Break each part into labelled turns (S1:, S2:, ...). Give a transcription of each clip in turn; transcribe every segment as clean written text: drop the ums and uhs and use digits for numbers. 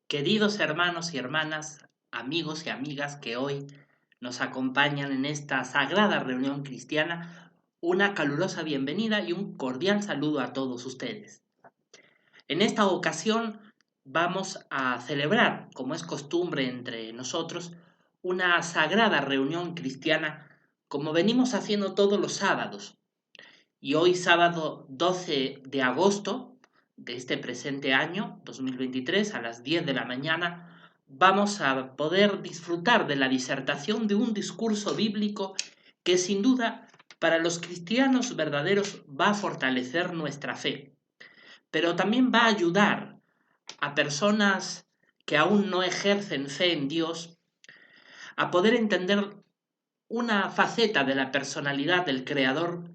S1: Queridos hermanos y hermanas, amigos y amigas que hoy nos acompañan en esta sagrada reunión cristiana, una calurosa bienvenida y un cordial saludo a todos ustedes. En esta ocasión vamos a celebrar, como es costumbre entre nosotros, una sagrada reunión cristiana como venimos haciendo todos los sábados. Y hoy sábado 12 de agosto de este presente año, 2023, a las 10 de la mañana, vamos a poder disfrutar de la disertación de un discurso bíblico que sin duda para los cristianos verdaderos va a fortalecer nuestra fe, pero también va a ayudar a personas que aún no ejercen fe en Dios a poder entender una faceta de la personalidad del Creador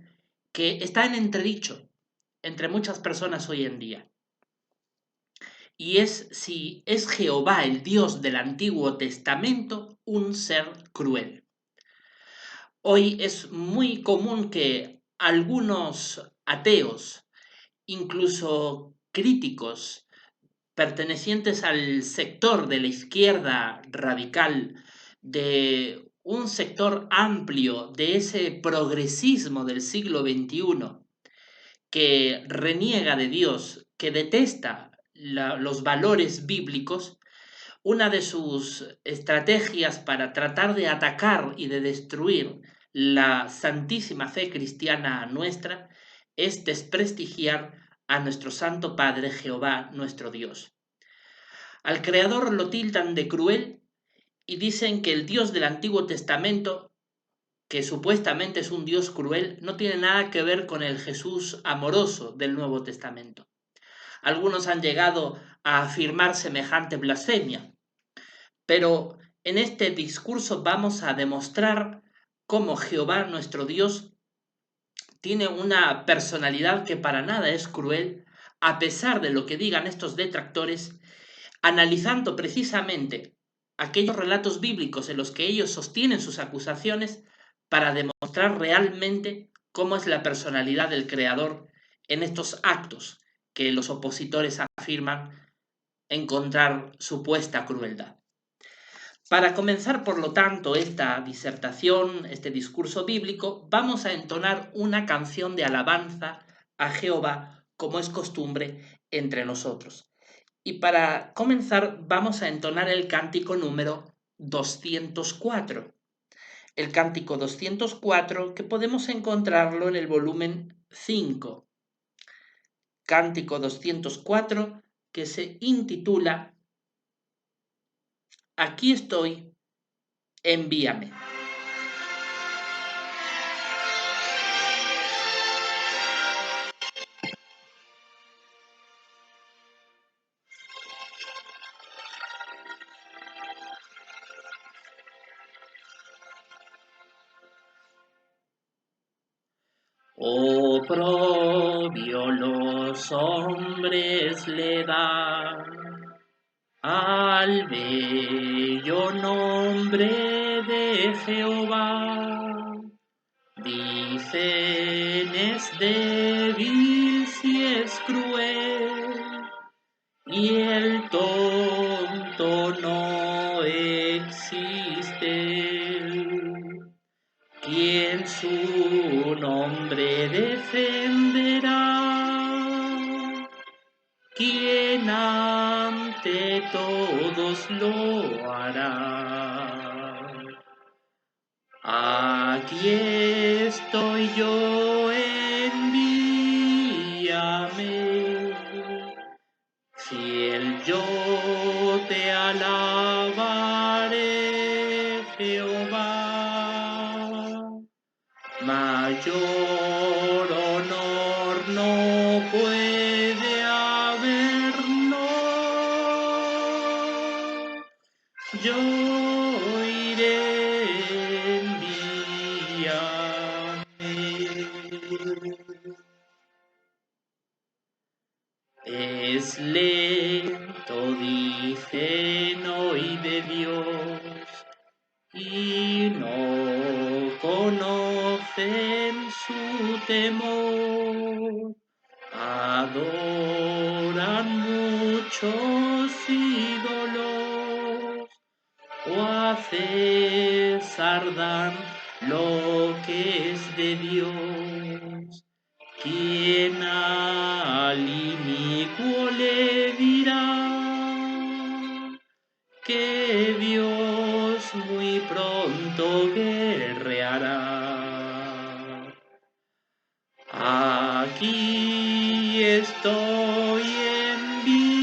S1: que está en entredicho entre muchas personas hoy en día. Y es si es Jehová, el Dios del Antiguo Testamento, un ser cruel. Hoy es muy común que algunos ateos, incluso críticos, pertenecientes al sector de la izquierda radical, de un sector amplio de ese progresismo del siglo XXI, que reniega de Dios, que detesta los valores bíblicos, una de sus estrategias para tratar de atacar y de destruir la santísima fe cristiana nuestra es desprestigiar a nuestro Santo Padre Jehová, nuestro Dios. Al Creador lo tildan de cruel y dicen que el Dios del Antiguo Testamento, que supuestamente es un Dios cruel, no tiene nada que ver con el Jesús amoroso del Nuevo Testamento. Algunos han llegado a afirmar semejante blasfemia, pero en este discurso vamos a demostrar cómo Jehová, nuestro Dios, tiene una personalidad que para nada es cruel, a pesar de lo que digan estos detractores, analizando precisamente aquellos relatos bíblicos en los que ellos sostienen sus acusaciones para demostrar realmente cómo es la personalidad del Creador en estos actos que los opositores afirman encontrar supuesta crueldad. Para comenzar, por lo tanto, esta disertación, este discurso bíblico, vamos a entonar una canción de alabanza a Jehová, como es costumbre entre nosotros. Y para comenzar vamos a entonar el cántico número 204. El cántico 204 que podemos encontrarlo en el volumen 5. Cántico 204 que se intitula Aquí estoy, envíame. Oprobio los hombres le dan al bello nombre de Jehová. Dicen es débil si es cruel, y el tonto no existe. ¿Quién su nombre defenderá? ¿Quién ante todos lo hará? Aquí estoy yo, envíame, fiel yo te alabaré, Jehová. Mayor honor no puede haber, no. Yo iré, envíame. Es lento, dicen hoy de Dios, y no conocen su temor. Adoran muchos ídolos o haces ardan lo que es de Dios. ¿Quién al inicuo le dirá que Dios muy pronto guerreará? Aquí estoy, envíame,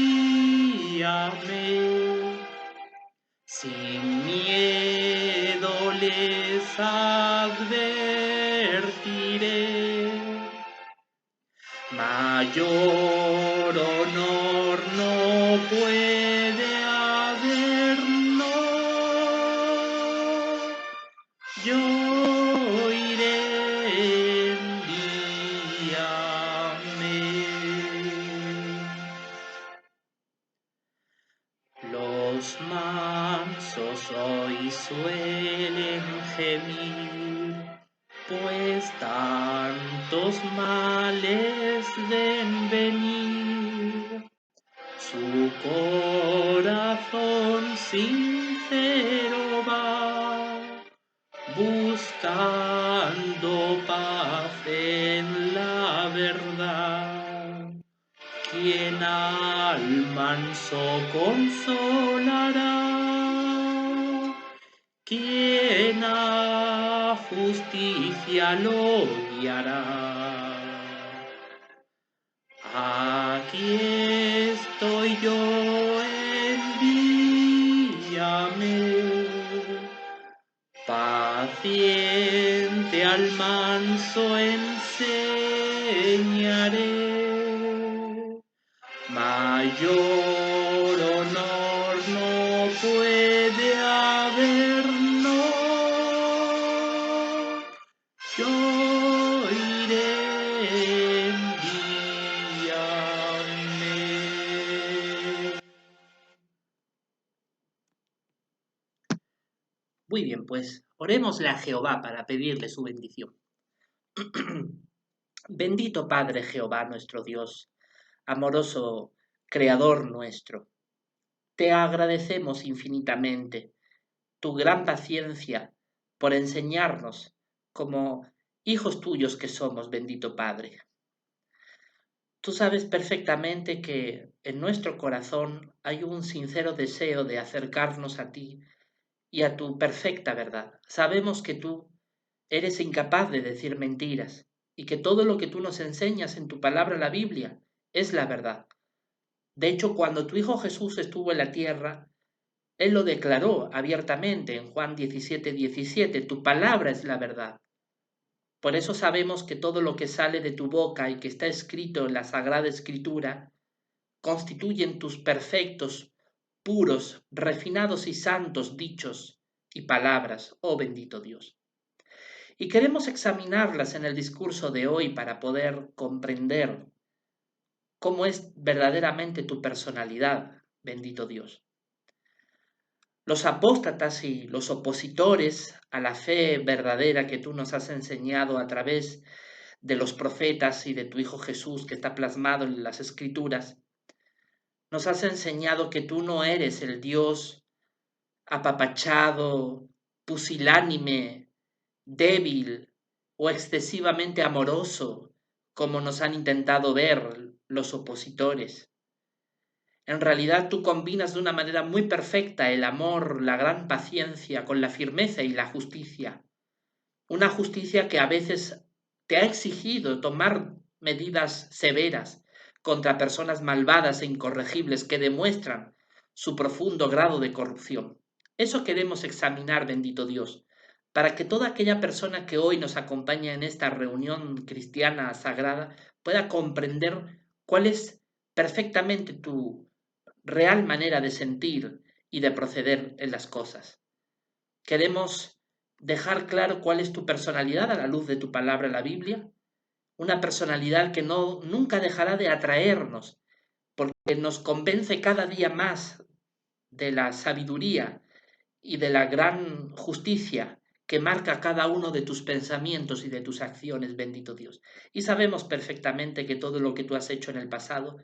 S1: sin miedo les advertiré. Mayor honor no puede haber, no. Yo iré, envíame. Los mansos hoy suelen gemir, pues tantos males ven venir. Su corazón sincero va buscando paz en la verdad. ¿Quién al manso consolará? ¿Quién a justicia lo guiará? Aquí estoy yo, envíame. Paciente al manso enseñaré. Mayor honor no puede haber, no. Yo iré, envíame. Muy bien, pues orémosle a Jehová para pedirle su bendición. Bendito Padre Jehová nuestro Dios, amoroso Creador nuestro, te agradecemos infinitamente tu gran paciencia por enseñarnos como hijos tuyos que somos, bendito Padre. Tú sabes perfectamente que en nuestro corazón hay un sincero deseo de acercarnos a ti y a tu perfecta verdad. Sabemos que tú eres incapaz de decir mentiras y que todo lo que tú nos enseñas en tu palabra, la Biblia, es la verdad. De hecho, cuando tu Hijo Jesús estuvo en la tierra, Él lo declaró abiertamente en Juan 17:17, tu palabra es la verdad. Por eso sabemos que todo lo que sale de tu boca y que está escrito en la Sagrada Escritura constituyen tus perfectos, puros, refinados y santos dichos y palabras, oh bendito Dios. Y queremos examinarlas en el discurso de hoy para poder comprender cómo es verdaderamente tu personalidad, bendito Dios. Los apóstatas y los opositores a la fe verdadera que tú nos has enseñado a través de los profetas y de tu Hijo Jesús que está plasmado en las Escrituras, nos has enseñado que tú no eres el Dios apapachado, pusilánime, débil o excesivamente amoroso, como nos han intentado ver los opositores. En realidad tú combinas de una manera muy perfecta el amor, la gran paciencia con la firmeza y la justicia. Una justicia que a veces te ha exigido tomar medidas severas contra personas malvadas e incorregibles que demuestran su profundo grado de corrupción. Eso queremos examinar, bendito Dios, para que toda aquella persona que hoy nos acompaña en esta reunión cristiana sagrada pueda comprender cuál es perfectamente tu real manera de sentir y de proceder en las cosas. Queremos dejar claro cuál es tu personalidad a la luz de tu palabra, la Biblia, una personalidad que nunca dejará de atraernos, porque nos convence cada día más de la sabiduría y de la gran justicia que marca cada uno de tus pensamientos y de tus acciones, bendito Dios. Y sabemos perfectamente que todo lo que tú has hecho en el pasado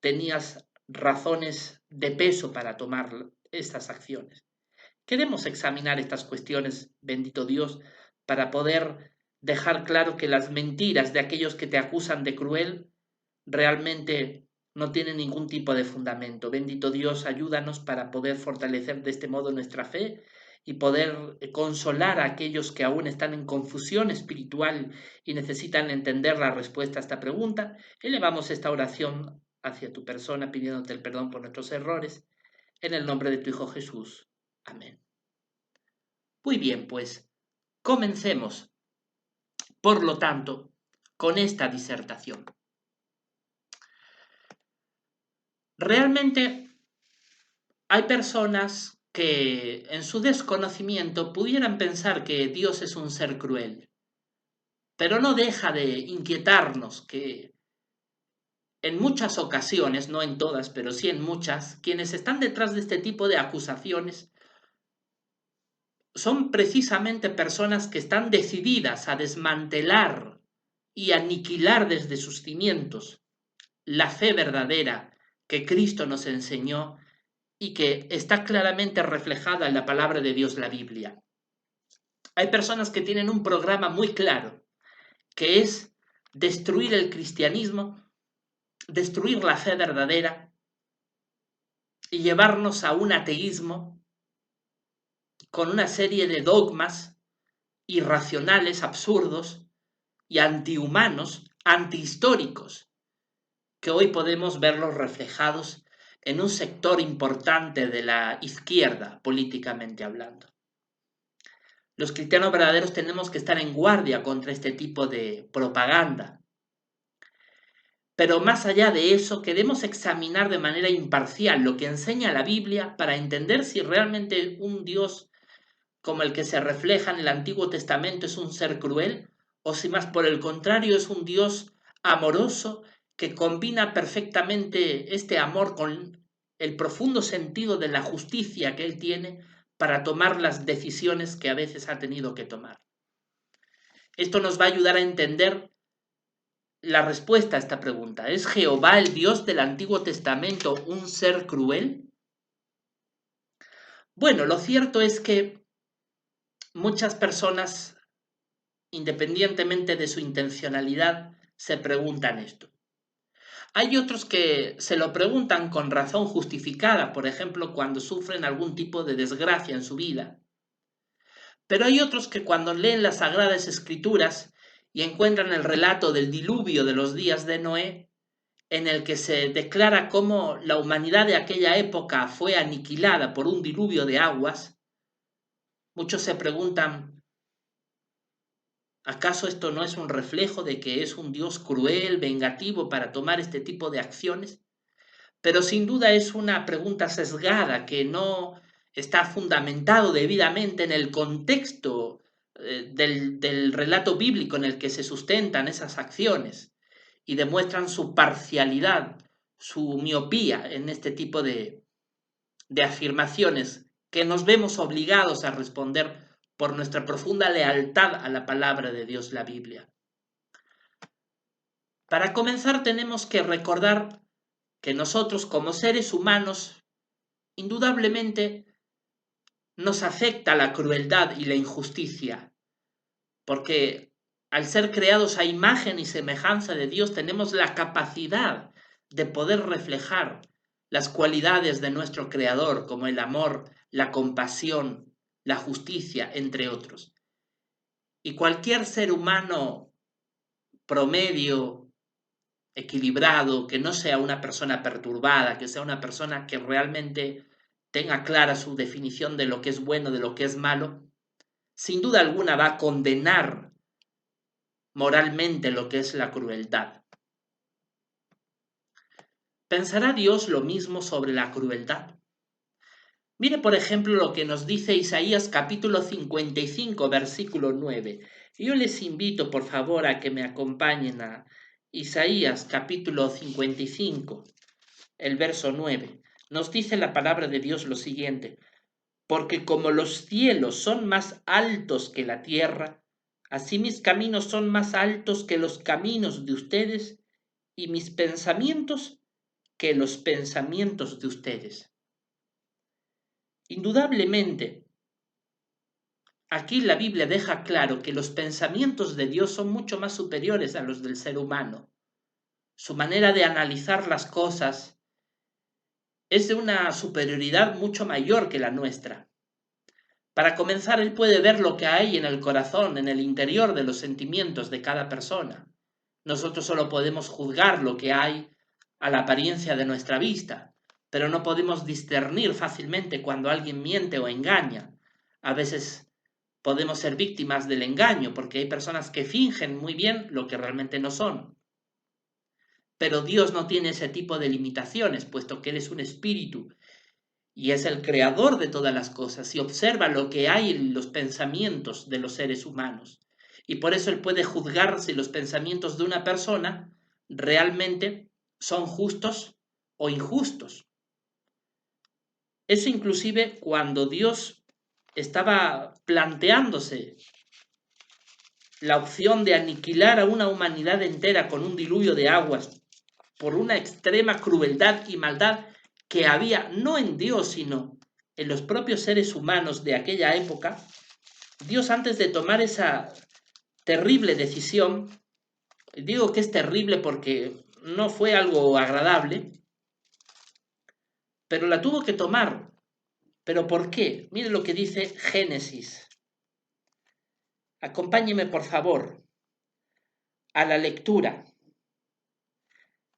S1: tenías razones de peso para tomar estas acciones. Queremos examinar estas cuestiones, bendito Dios, para poder dejar claro que las mentiras de aquellos que te acusan de cruel realmente no tienen ningún tipo de fundamento. Bendito Dios, ayúdanos para poder fortalecer de este modo nuestra fe y poder consolar a aquellos que aún están en confusión espiritual y necesitan entender la respuesta a esta pregunta. Elevamos esta oración hacia tu persona pidiéndote el perdón por nuestros errores. En el nombre de tu Hijo Jesús. Amén. Muy bien, pues comencemos, por lo tanto, con esta disertación. Realmente hay personas que en su desconocimiento pudieran pensar que Dios es un ser cruel, pero no deja de inquietarnos que en muchas ocasiones, no en todas, pero sí en muchas, quienes están detrás de este tipo de acusaciones son precisamente personas que están decididas a desmantelar y aniquilar desde sus cimientos la fe verdadera que Cristo nos enseñó y que está claramente reflejada en la palabra de Dios, la Biblia. Hay personas que tienen un programa muy claro, que es destruir el cristianismo, destruir la fe verdadera y llevarnos a un ateísmo con una serie de dogmas irracionales, absurdos y antihumanos, antihistóricos, que hoy podemos verlos reflejados en un sector importante de la izquierda, políticamente hablando. Los cristianos verdaderos tenemos que estar en guardia contra este tipo de propaganda. Pero más allá de eso, queremos examinar de manera imparcial lo que enseña la Biblia para entender si realmente un Dios como el que se refleja en el Antiguo Testamento es un ser cruel o si más por el contrario es un Dios amoroso que combina perfectamente este amor con el profundo sentido de la justicia que Él tiene para tomar las decisiones que a veces ha tenido que tomar. Esto nos va a ayudar a entender la respuesta a esta pregunta. ¿Es Jehová, el Dios del Antiguo Testamento, un ser cruel? Bueno, lo cierto es que muchas personas, independientemente de su intencionalidad, se preguntan esto. Hay otros que se lo preguntan con razón justificada, por ejemplo, cuando sufren algún tipo de desgracia en su vida. Pero hay otros que cuando leen las Sagradas Escrituras y encuentran el relato del diluvio de los días de Noé, en el que se declara cómo la humanidad de aquella época fue aniquilada por un diluvio de aguas, muchos se preguntan, ¿acaso esto no es un reflejo de que es un Dios cruel, vengativo para tomar este tipo de acciones? Pero sin duda es una pregunta sesgada que no está fundamentado debidamente en el contexto del relato bíblico en el que se sustentan esas acciones y demuestran su parcialidad, su miopía en este tipo de afirmaciones que nos vemos obligados a responder por nuestra profunda lealtad a la palabra de Dios, la Biblia. Para comenzar tenemos que recordar que nosotros como seres humanos indudablemente nos afecta la crueldad y la injusticia, porque al ser creados a imagen y semejanza de Dios tenemos la capacidad de poder reflejar las cualidades de nuestro Creador, como el amor, la compasión, la justicia, entre otros. Y cualquier ser humano promedio, equilibrado, que no sea una persona perturbada, que sea una persona que realmente tenga clara su definición de lo que es bueno, de lo que es malo, sin duda alguna va a condenar moralmente lo que es la crueldad. ¿Pensará Dios lo mismo sobre la crueldad? Mire, por ejemplo, lo que nos dice Isaías capítulo 55, versículo 9. Yo les invito, por favor, a que me acompañen a Isaías capítulo 55, el verso 9. Nos dice la palabra de Dios lo siguiente: porque como los cielos son más altos que la tierra, así mis caminos son más altos que los caminos de ustedes y mis pensamientos que los pensamientos de ustedes. Indudablemente, aquí la Biblia deja claro que los pensamientos de Dios son mucho más superiores a los del ser humano. Su manera de analizar las cosas es de una superioridad mucho mayor que la nuestra. Para comenzar, Él puede ver lo que hay en el corazón, en el interior de los sentimientos de cada persona. Nosotros solo podemos juzgar lo que hay a la apariencia de nuestra vista, pero no podemos discernir fácilmente cuando alguien miente o engaña. A veces podemos ser víctimas del engaño porque hay personas que fingen muy bien lo que realmente no son. Pero Dios no tiene ese tipo de limitaciones, puesto que Él es un espíritu y es el creador de todas las cosas y observa lo que hay en los pensamientos de los seres humanos. Y por eso Él puede juzgar si los pensamientos de una persona realmente son justos o injustos. Eso inclusive cuando Dios estaba planteándose la opción de aniquilar a una humanidad entera con un diluvio de aguas por una extrema crueldad y maldad que había no en Dios, sino en los propios seres humanos de aquella época, Dios, antes de tomar esa terrible decisión, digo que es terrible porque no fue algo agradable, pero la tuvo que tomar. ¿Pero por qué? Mire lo que dice Génesis. Acompáñeme, por favor, a la lectura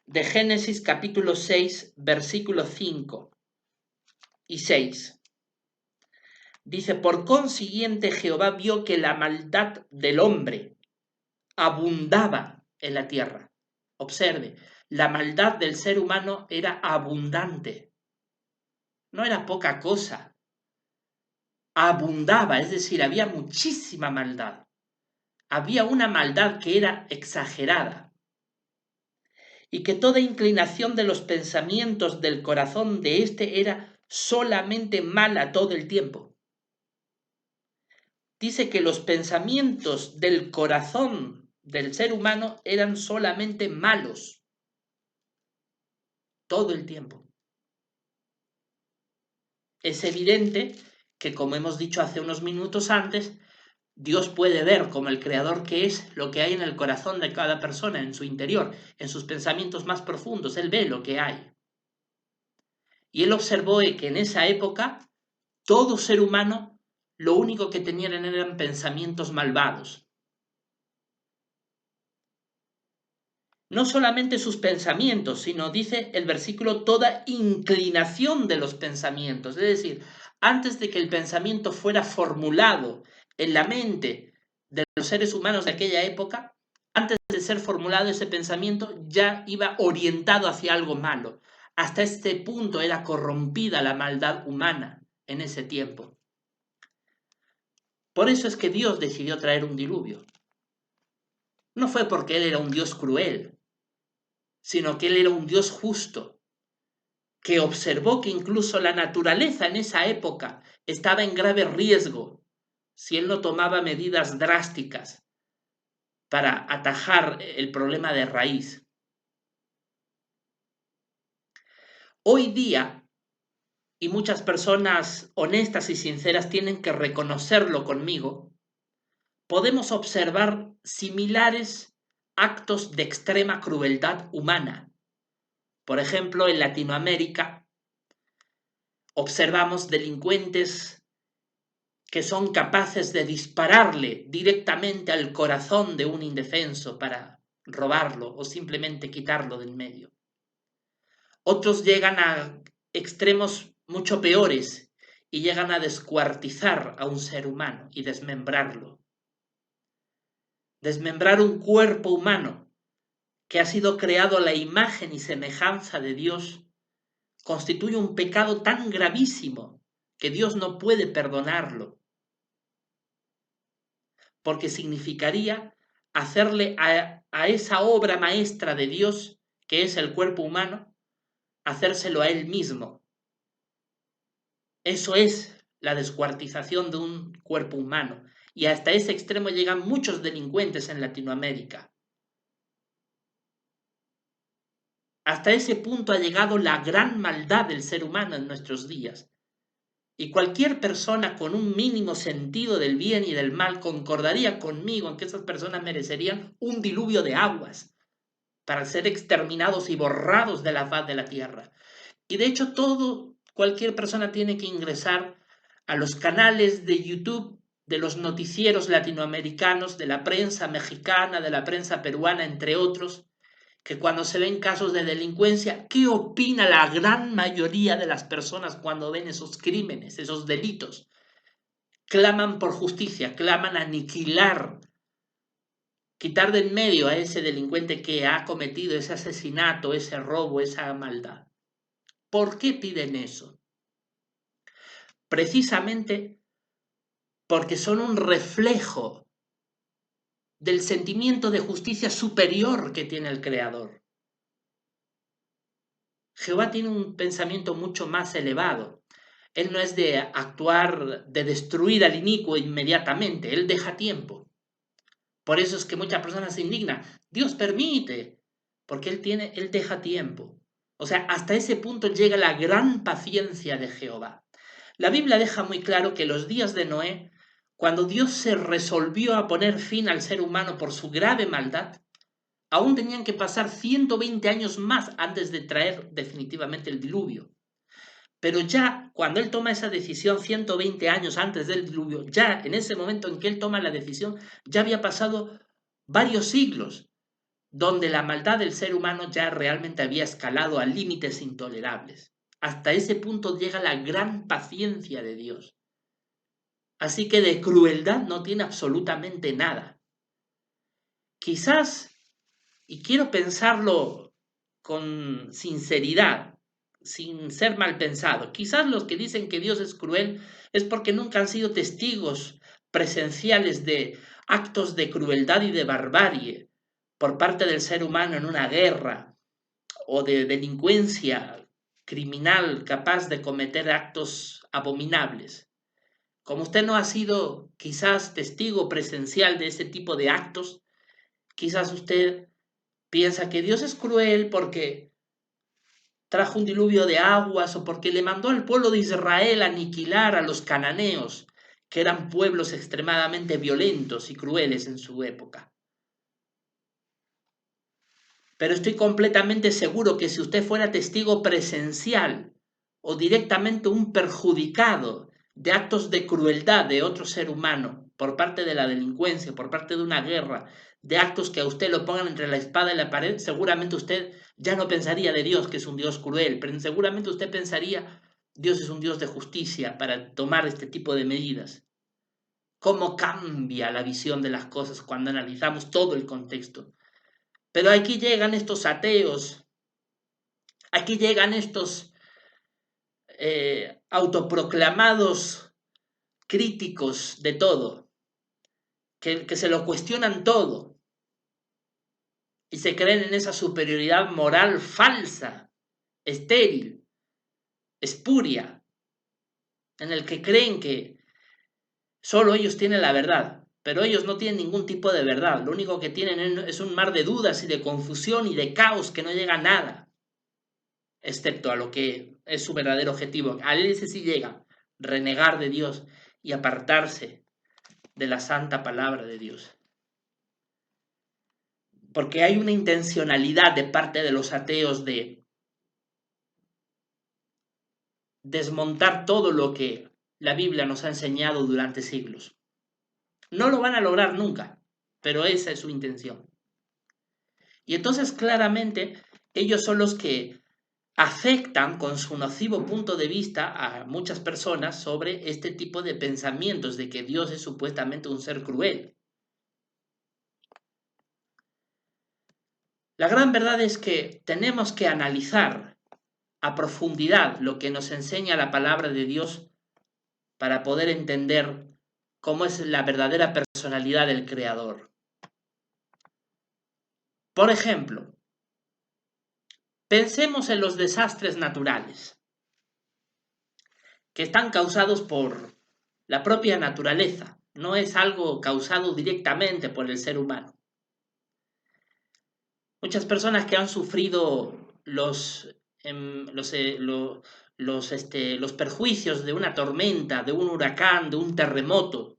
S1: de Génesis capítulo 6, versículos 5 y 6. Dice, por consiguiente Jehová vio que la maldad del hombre abundaba en la tierra. Observe, la maldad del ser humano era abundante. No era poca cosa. Abundaba, es decir, había muchísima maldad. Había una maldad que era exagerada. Y que toda inclinación de los pensamientos del corazón de éste era solamente mala todo el tiempo. Dice que los pensamientos del corazón del ser humano eran solamente malos todo el tiempo. Es evidente que, como hemos dicho hace unos minutos antes, Dios puede ver, como el creador que es, lo que hay en el corazón de cada persona, en su interior, en sus pensamientos más profundos. Él ve lo que hay. Y él observó que en esa época todo ser humano lo único que tenían eran pensamientos malvados. No solamente sus pensamientos, sino, dice el versículo, toda inclinación de los pensamientos. Es decir, antes de que el pensamiento fuera formulado en la mente de los seres humanos de aquella época, antes de ser formulado ese pensamiento, ya iba orientado hacia algo malo. Hasta este punto era corrompida la maldad humana en ese tiempo. Por eso es que Dios decidió traer un diluvio. No fue porque Él era un Dios cruel, sino que Él era un Dios justo, que observó que incluso la naturaleza en esa época estaba en grave riesgo si Él no tomaba medidas drásticas para atajar el problema de raíz. Hoy día, y muchas personas honestas y sinceras tienen que reconocerlo conmigo, podemos observar similares actos de extrema crueldad humana. Por ejemplo, en Latinoamérica observamos delincuentes que son capaces de dispararle directamente al corazón de un indefenso para robarlo o simplemente quitarlo del medio. Otros llegan a extremos mucho peores y llegan a descuartizar a un ser humano y desmembrarlo. Desmembrar un cuerpo humano que ha sido creado a la imagen y semejanza de Dios constituye un pecado tan gravísimo que Dios no puede perdonarlo, porque significaría hacerle a esa obra maestra de Dios, que es el cuerpo humano, hacérselo a Él mismo. Eso es la descuartización de un cuerpo humano. Y hasta ese extremo llegan muchos delincuentes en Latinoamérica. Hasta ese punto ha llegado la gran maldad del ser humano en nuestros días. Y cualquier persona con un mínimo sentido del bien y del mal concordaría conmigo en que esas personas merecerían un diluvio de aguas para ser exterminados y borrados de la faz de la tierra. Y de hecho cualquier persona tiene que ingresar a los canales de YouTube de los noticieros latinoamericanos, de la prensa mexicana, de la prensa peruana, entre otros, que cuando se ven casos de delincuencia, ¿qué opina la gran mayoría de las personas cuando ven esos crímenes, esos delitos? Claman por justicia, claman aniquilar, quitar de en medio a ese delincuente que ha cometido ese asesinato, ese robo, esa maldad. ¿Por qué piden eso? Precisamente porque son un reflejo del sentimiento de justicia superior que tiene el Creador. Jehová tiene un pensamiento mucho más elevado. Él no es de actuar, de destruir al inicuo inmediatamente, Él deja tiempo. Por eso es que muchas personas se indignan. Dios permite, porque Él deja tiempo. O sea, hasta ese punto llega la gran paciencia de Jehová. La Biblia deja muy claro que los días de Noé, cuando Dios se resolvió a poner fin al ser humano por su grave maldad, aún tenían que pasar 120 años más antes de traer definitivamente el diluvio. Pero ya cuando él toma esa decisión 120 años antes del diluvio, ya en ese momento en que él toma la decisión, ya había pasado varios siglos, donde la maldad del ser humano ya realmente había escalado a límites intolerables. Hasta ese punto llega la gran paciencia de Dios. Así que de crueldad no tiene absolutamente nada. Quizás, y quiero pensarlo con sinceridad, sin ser mal pensado, quizás los que dicen que Dios es cruel es porque nunca han sido testigos presenciales de actos de crueldad y de barbarie por parte del ser humano en una guerra o de delincuencia criminal capaz de cometer actos abominables. Como usted no ha sido quizás testigo presencial de ese tipo de actos, quizás usted piensa que Dios es cruel porque trajo un diluvio de aguas o porque le mandó al pueblo de Israel a aniquilar a los cananeos, que eran pueblos extremadamente violentos y crueles en su época. Pero estoy completamente seguro que si usted fuera testigo presencial o directamente un perjudicado de actos de crueldad de otro ser humano por parte de la delincuencia, por parte de una guerra, de actos que a usted lo pongan entre la espada y la pared, seguramente usted ya no pensaría de Dios que es un Dios cruel, pero seguramente usted pensaría Dios es un Dios de justicia para tomar este tipo de medidas. ¿Cómo cambia la visión de las cosas cuando analizamos todo el contexto? Pero aquí llegan estos ateos, aquí llegan estos autoproclamados críticos de todo, que se lo cuestionan todo y se creen en esa superioridad moral falsa, estéril, espuria, en el que creen que solo ellos tienen la verdad, pero ellos no tienen ningún tipo de verdad, lo único que tienen es un mar de dudas y de confusión y de caos que no llega a nada, excepto a lo que es su verdadero objetivo. A ese sí llega, renegar de Dios y apartarse de la santa palabra de Dios. Porque hay una intencionalidad de parte de los ateos de desmontar todo lo que la Biblia nos ha enseñado durante siglos. No lo van a lograr nunca, pero esa es su intención. Y entonces claramente ellos son los que afectan con su nocivo punto de vista a muchas personas sobre este tipo de pensamientos de que Dios es supuestamente un ser cruel. La gran verdad es que tenemos que analizar a profundidad lo que nos enseña la palabra de Dios para poder entender cómo es la verdadera personalidad del Creador. Por ejemplo, pensemos en los desastres naturales, que están causados por la propia naturaleza, no es algo causado directamente por el ser humano. Muchas personas que han sufrido los perjuicios de una tormenta, de un huracán, de un terremoto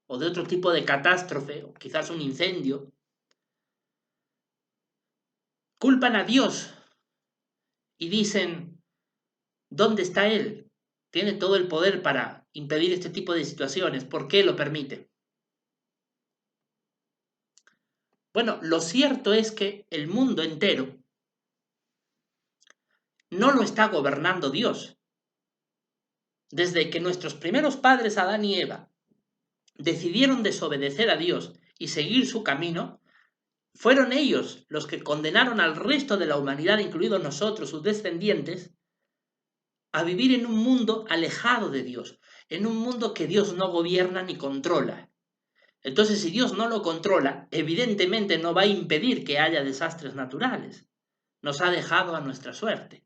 S1: o de otro tipo de catástrofe, o quizás un incendio, culpan a Dios y dicen, ¿dónde está Él? Tiene todo el poder para impedir este tipo de situaciones. ¿Por qué lo permite? Bueno, lo cierto es que el mundo entero no lo está gobernando Dios. Desde que nuestros primeros padres, Adán y Eva, decidieron desobedecer a Dios y seguir su camino, fueron ellos los que condenaron al resto de la humanidad, incluidos nosotros, sus descendientes, a vivir en un mundo alejado de Dios, en un mundo que Dios no gobierna ni controla. Entonces, si Dios no lo controla, evidentemente no va a impedir que haya desastres naturales. Nos ha dejado a nuestra suerte.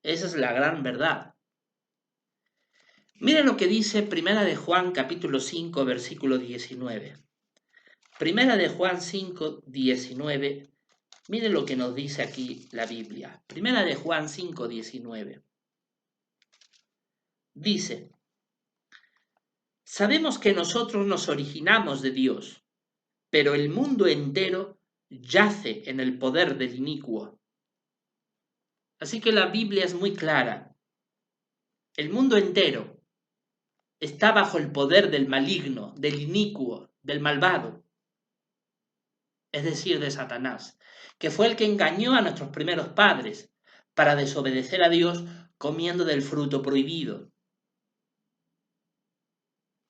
S1: Esa es la gran verdad. Miren lo que dice Primera de Juan capítulo 5, versículo 19. Primera de Juan 5, 19. Miren lo que nos dice aquí la Biblia. Primera de Juan 5, 19. Dice, sabemos que nosotros nos originamos de Dios, pero el mundo entero yace en el poder del inicuo. Así que la Biblia es muy clara. El mundo entero está bajo el poder del maligno, del inicuo, del malvado, es decir, de Satanás, que fue el que engañó a nuestros primeros padres para desobedecer a Dios comiendo del fruto prohibido.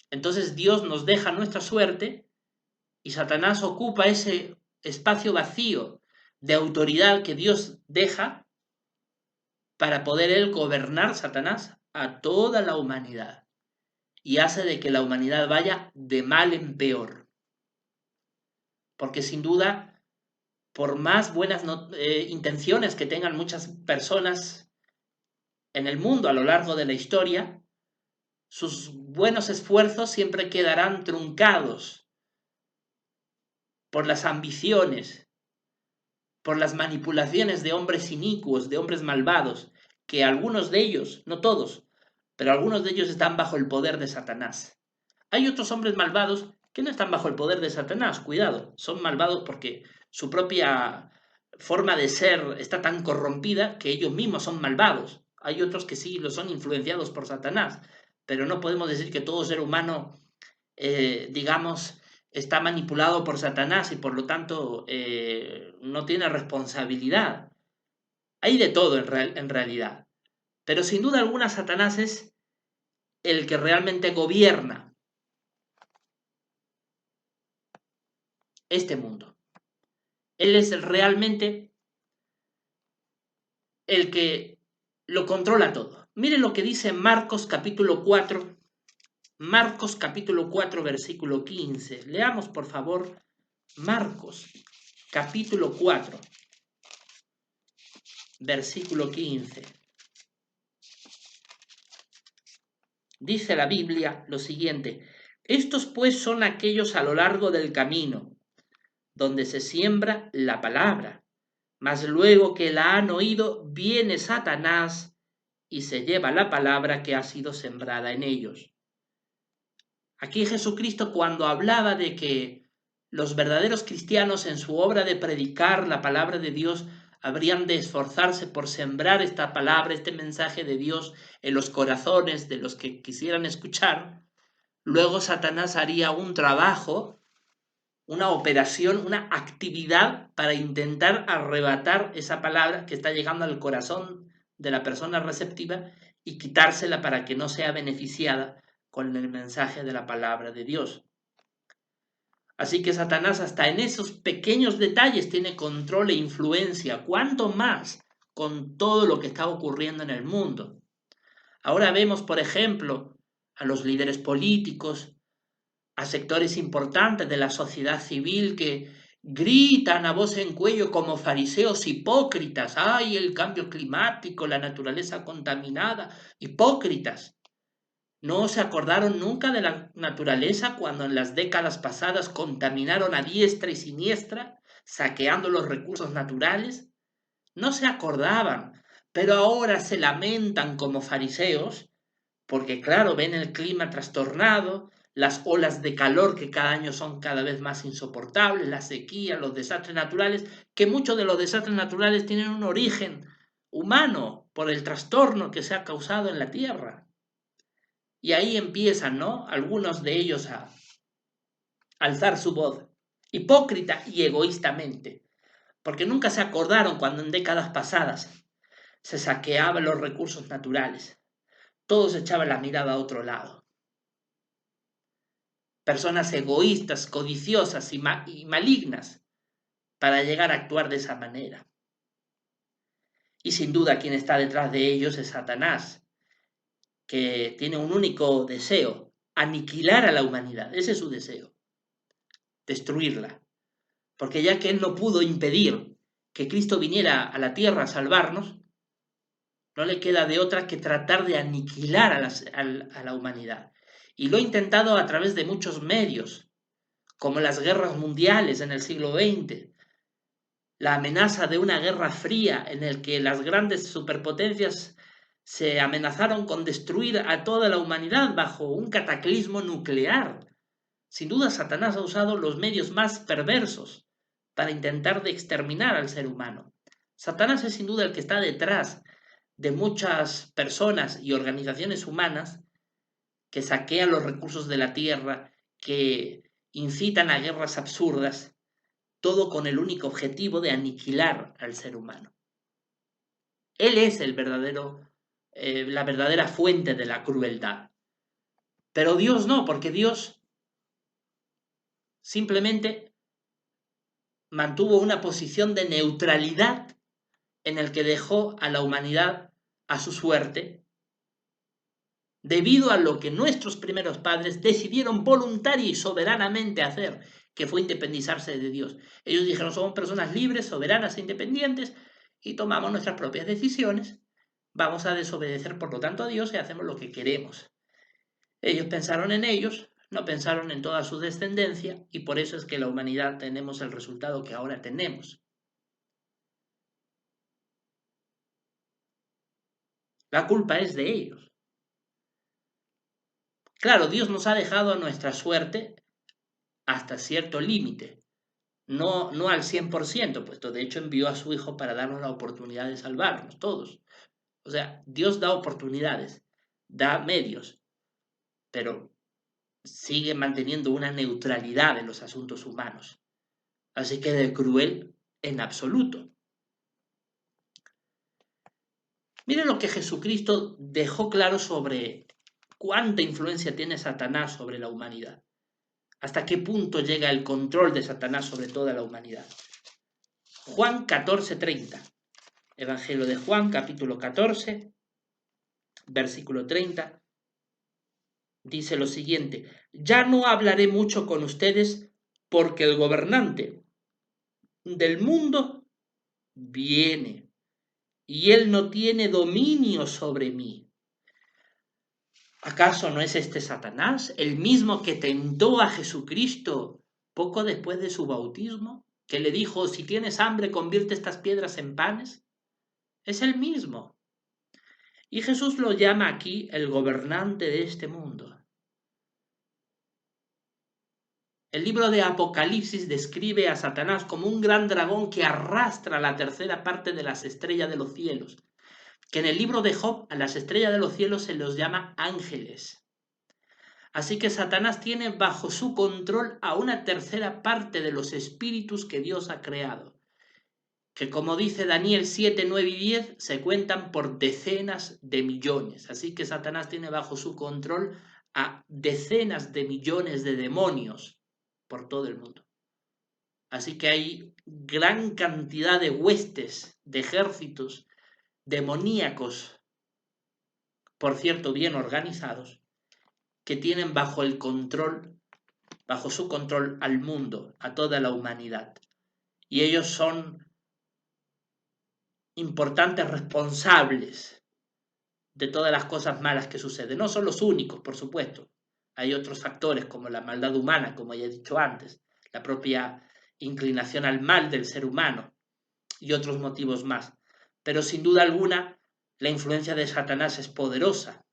S1: Entonces Dios nos deja nuestra suerte y Satanás ocupa ese espacio vacío de autoridad que Dios deja para poder él gobernar, Satanás, a toda la humanidad. Y hace de que la humanidad vaya de mal en peor. Porque sin duda, por más buenas intenciones que tengan muchas personas en el mundo a lo largo de la historia, sus buenos esfuerzos siempre quedarán truncados por las ambiciones, por las manipulaciones de hombres inicuos, de hombres malvados, que algunos de ellos, no todos, pero algunos de ellos están bajo el poder de Satanás. Hay otros hombres malvados que no están bajo el poder de Satanás, cuidado, son malvados porque su propia forma de ser está tan corrompida que ellos mismos son malvados. Hay otros que sí lo son influenciados por Satanás, pero no podemos decir que todo ser humano, digamos, está manipulado por Satanás y por lo tanto no tiene responsabilidad. Hay de todo en realidad, pero sin duda alguna Satanás es el que realmente gobierna este mundo. Él es realmente el que lo controla todo. Miren lo que dice Marcos capítulo 4, Marcos capítulo 4, versículo 15. Leamos por favor Marcos capítulo 4, versículo 15. Dice la Biblia lo siguiente: estos pues son aquellos a lo largo del camino, donde se siembra la palabra, mas luego que la han oído, viene Satanás y se lleva la palabra que ha sido sembrada en ellos. Aquí Jesucristo, cuando hablaba de que los verdaderos cristianos en su obra de predicar la palabra de Dios habrían de esforzarse por sembrar esta palabra, este mensaje de Dios en los corazones de los que quisieran escuchar, luego Satanás haría un trabajo, una operación, una actividad para intentar arrebatar esa palabra que está llegando al corazón de la persona receptiva y quitársela para que no sea beneficiada con el mensaje de la palabra de Dios. Así que Satanás hasta en esos pequeños detalles tiene control e influencia, cuánto más con todo lo que está ocurriendo en el mundo. Ahora vemos, por ejemplo, a los líderes políticos, a sectores importantes de la sociedad civil que gritan a voz en cuello como fariseos hipócritas. ¡Ay, el cambio climático, la naturaleza contaminada! Hipócritas. ¿No se acordaron nunca de la naturaleza cuando en las décadas pasadas contaminaron a diestra y siniestra, saqueando los recursos naturales? No se acordaban, pero ahora se lamentan como fariseos, porque claro, ven el clima trastornado, las olas de calor que cada año son cada vez más insoportables, la sequía, los desastres naturales, que muchos de los desastres naturales tienen un origen humano por el trastorno que se ha causado en la tierra. Y ahí empiezan, ¿no? Algunos de ellos a alzar su voz, hipócrita y egoístamente, porque nunca se acordaron cuando en décadas pasadas se saqueaban los recursos naturales. Todos echaban la mirada a otro lado. Personas egoístas, codiciosas y malignas para llegar a actuar de esa manera. Y sin duda quien está detrás de ellos es Satanás, que tiene un único deseo: aniquilar a la humanidad. Ese es su deseo, destruirla. Porque ya que él no pudo impedir que Cristo viniera a la tierra a salvarnos, no le queda de otra que tratar de aniquilar a la humanidad. Y lo ha intentado a través de muchos medios, como las guerras mundiales en el siglo XX, la amenaza de una guerra fría en el que las grandes superpotencias se amenazaron con destruir a toda la humanidad bajo un cataclismo nuclear. Sin duda, Satanás ha usado los medios más perversos para intentar de exterminar al ser humano. Satanás es sin duda el que está detrás de muchas personas y organizaciones humanas que saquean los recursos de la tierra, que incitan a guerras absurdas, todo con el único objetivo de aniquilar al ser humano. Él es la verdadera fuente de la crueldad. Pero Dios no, porque Dios simplemente mantuvo una posición de neutralidad en el que dejó a la humanidad a su suerte, debido a lo que nuestros primeros padres decidieron voluntaria y soberanamente hacer, que fue independizarse de Dios. Ellos dijeron: somos personas libres, soberanas e independientes y tomamos nuestras propias decisiones. Vamos a desobedecer, por lo tanto, a Dios y hacemos lo que queremos. Ellos pensaron en ellos, no pensaron en toda su descendencia, y por eso es que la humanidad tenemos el resultado que ahora tenemos. La culpa es de ellos. Claro, Dios nos ha dejado a nuestra suerte hasta cierto límite, no al 100%, puesto de hecho envió a su Hijo para darnos la oportunidad de salvarnos todos. O sea, Dios da oportunidades, da medios, pero sigue manteniendo una neutralidad en los asuntos humanos. Así que de cruel en absoluto. Miren lo que Jesucristo dejó claro sobre cuánta influencia tiene Satanás sobre la humanidad. Hasta qué punto llega el control de Satanás sobre toda la humanidad. Juan 14:30. Evangelio de Juan, capítulo 14, versículo 30. Dice lo siguiente: ya no hablaré mucho con ustedes porque el gobernante del mundo viene y él no tiene dominio sobre mí. ¿Acaso no es este Satanás el mismo que tentó a Jesucristo poco después de su bautismo? Que le dijo: si tienes hambre, convierte estas piedras en panes. Es el mismo. Y Jesús lo llama aquí el gobernante de este mundo. El libro de Apocalipsis describe a Satanás como un gran dragón que arrastra la tercera parte de las estrellas de los cielos, que en el libro de Job a las estrellas de los cielos se los llama ángeles. Así que Satanás tiene bajo su control a una tercera parte de los espíritus que Dios ha creado, que como dice Daniel 7, 9 y 10, se cuentan por decenas de millones. Así que Satanás tiene bajo su control a decenas de millones de demonios por todo el mundo. Así que hay gran cantidad de huestes, de ejércitos demoníacos, por cierto, bien organizados, que tienen bajo su control al mundo, a toda la humanidad. Y ellos son importantes responsables de todas las cosas malas que suceden. No son los únicos, por supuesto. Hay otros factores como la maldad humana, como ya he dicho antes, la propia inclinación al mal del ser humano y otros motivos más. pero sin duda alguna la influencia de Satanás es poderosa.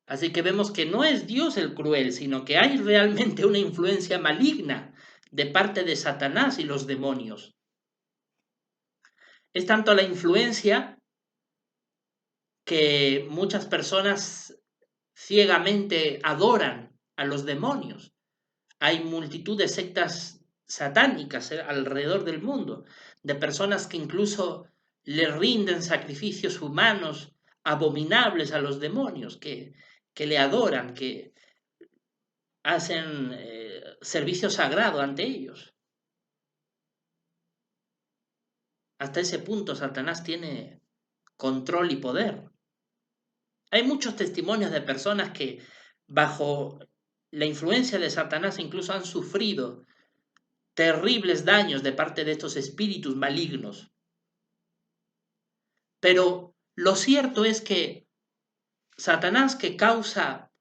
S1: Así que vemos que no es Dios el cruel, sino que hay realmente una influencia maligna de parte de Satanás y los demonios. Es tanto la influencia que muchas personas ciegamente adoran a los demonios. Hay multitud de sectas satánicas alrededor del mundo, de personas que incluso le rinden sacrificios humanos abominables a los demonios, que le adoran, que hacen servicio sagrado ante ellos. Hasta ese punto Satanás tiene control y poder. Hay muchos testimonios de personas que bajo la influencia de Satanás incluso han sufrido terribles daños de parte de estos espíritus malignos. Pero lo cierto es que Satanás, que causa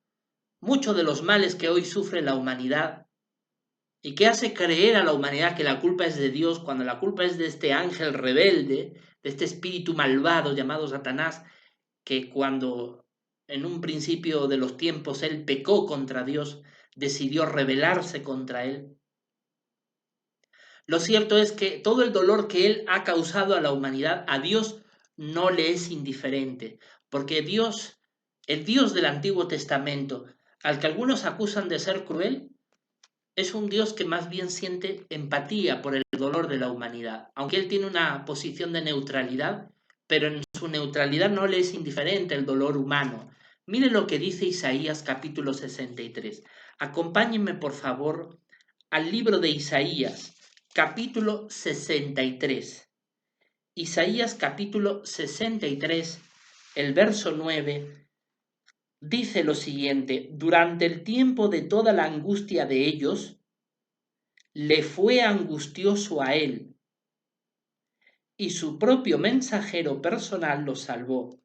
S1: muchos de los males que hoy sufre la humanidad y que hace creer a la humanidad que la culpa es de Dios cuando la culpa es de este ángel rebelde, de este espíritu malvado llamado Satanás, que cuando en un principio de los tiempos él pecó contra Dios, decidió rebelarse contra él. Lo cierto es que todo el dolor que él ha causado a la humanidad, a Dios no le es indiferente, porque Dios, el Dios del Antiguo Testamento, al que algunos acusan de ser cruel, es un Dios que más bien siente empatía por el dolor de la humanidad, aunque él tiene una posición de neutralidad, pero en su neutralidad no le es indiferente el dolor humano. Mire lo que dice Isaías capítulo 63. Acompáñenme por favor al libro de Isaías capítulo 63. Isaías capítulo 63, el verso 9, dice lo siguiente: durante el tiempo de toda la angustia de ellos, le fue angustioso a él, y su propio mensajero personal los salvó.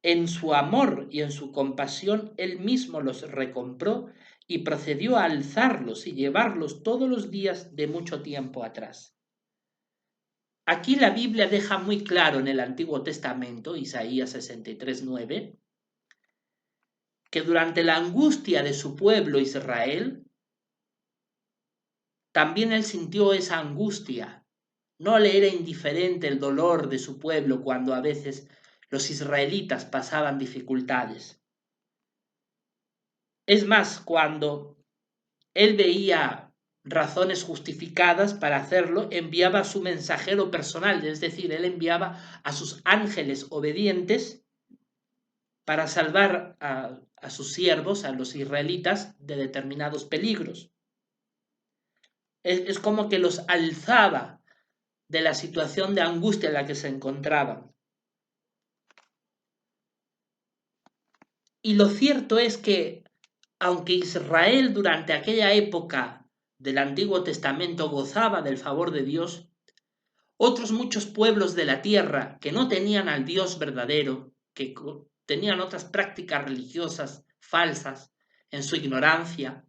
S1: En su amor y en su compasión, él mismo los recompró y procedió a alzarlos y llevarlos todos los días de mucho tiempo atrás. Aquí la Biblia deja muy claro en el Antiguo Testamento, Isaías 63:9, que durante la angustia de su pueblo Israel, también él sintió esa angustia. No le era indiferente el dolor de su pueblo cuando a veces los israelitas pasaban dificultades. Es más, cuando él veía razones justificadas para hacerlo, enviaba a su mensajero personal, es decir, él enviaba a sus ángeles obedientes para salvar a sus siervos, a los israelitas, de determinados peligros. Es como que los alzaba de la situación de angustia en la que se encontraban. Y lo cierto es que, aunque Israel durante aquella época del Antiguo Testamento gozaba del favor de Dios, otros muchos pueblos de la tierra que no tenían al Dios verdadero, que tenían otras prácticas religiosas falsas en su ignorancia,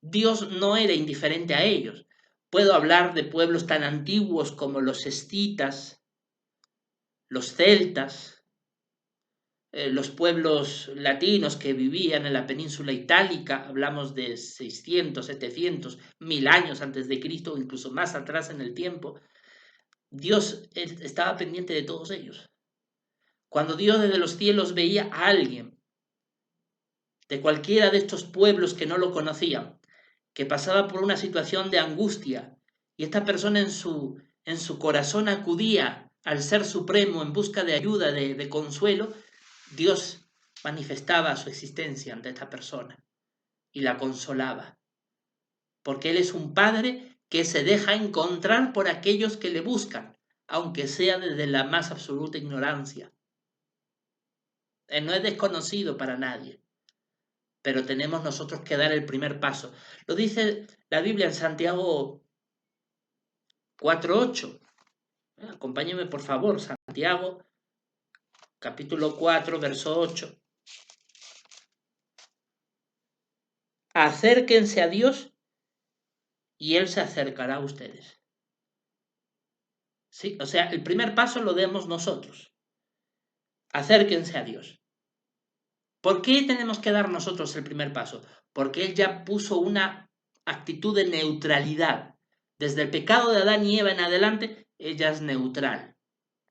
S1: Dios no era indiferente a ellos. Puedo hablar de pueblos tan antiguos como los escitas, los celtas, los pueblos latinos que vivían en la península itálica, hablamos de 600, 700, 1000 años antes de Cristo, o incluso más atrás en el tiempo. Dios estaba pendiente de todos ellos. Cuando Dios desde los cielos veía a alguien de cualquiera de estos pueblos que no lo conocían, que pasaba por una situación de angustia, y esta persona en su corazón acudía al Ser Supremo en busca de ayuda, de consuelo, Dios manifestaba su existencia ante esta persona y la consolaba, porque Él es un Padre que se deja encontrar por aquellos que le buscan, aunque sea desde la más absoluta ignorancia. Él no es desconocido para nadie, pero tenemos nosotros que dar el primer paso. Lo dice la Biblia en Santiago 4:8. Acompáñeme por favor, Santiago, capítulo 4, verso 8. Acérquense a Dios y Él se acercará a ustedes. ¿sí? O sea, el primer paso lo demos nosotros. Acérquense a Dios. ¿Por qué tenemos que dar nosotros el primer paso? Porque Él ya puso una actitud de neutralidad. Desde el pecado de Adán y Eva en adelante, ella es neutral.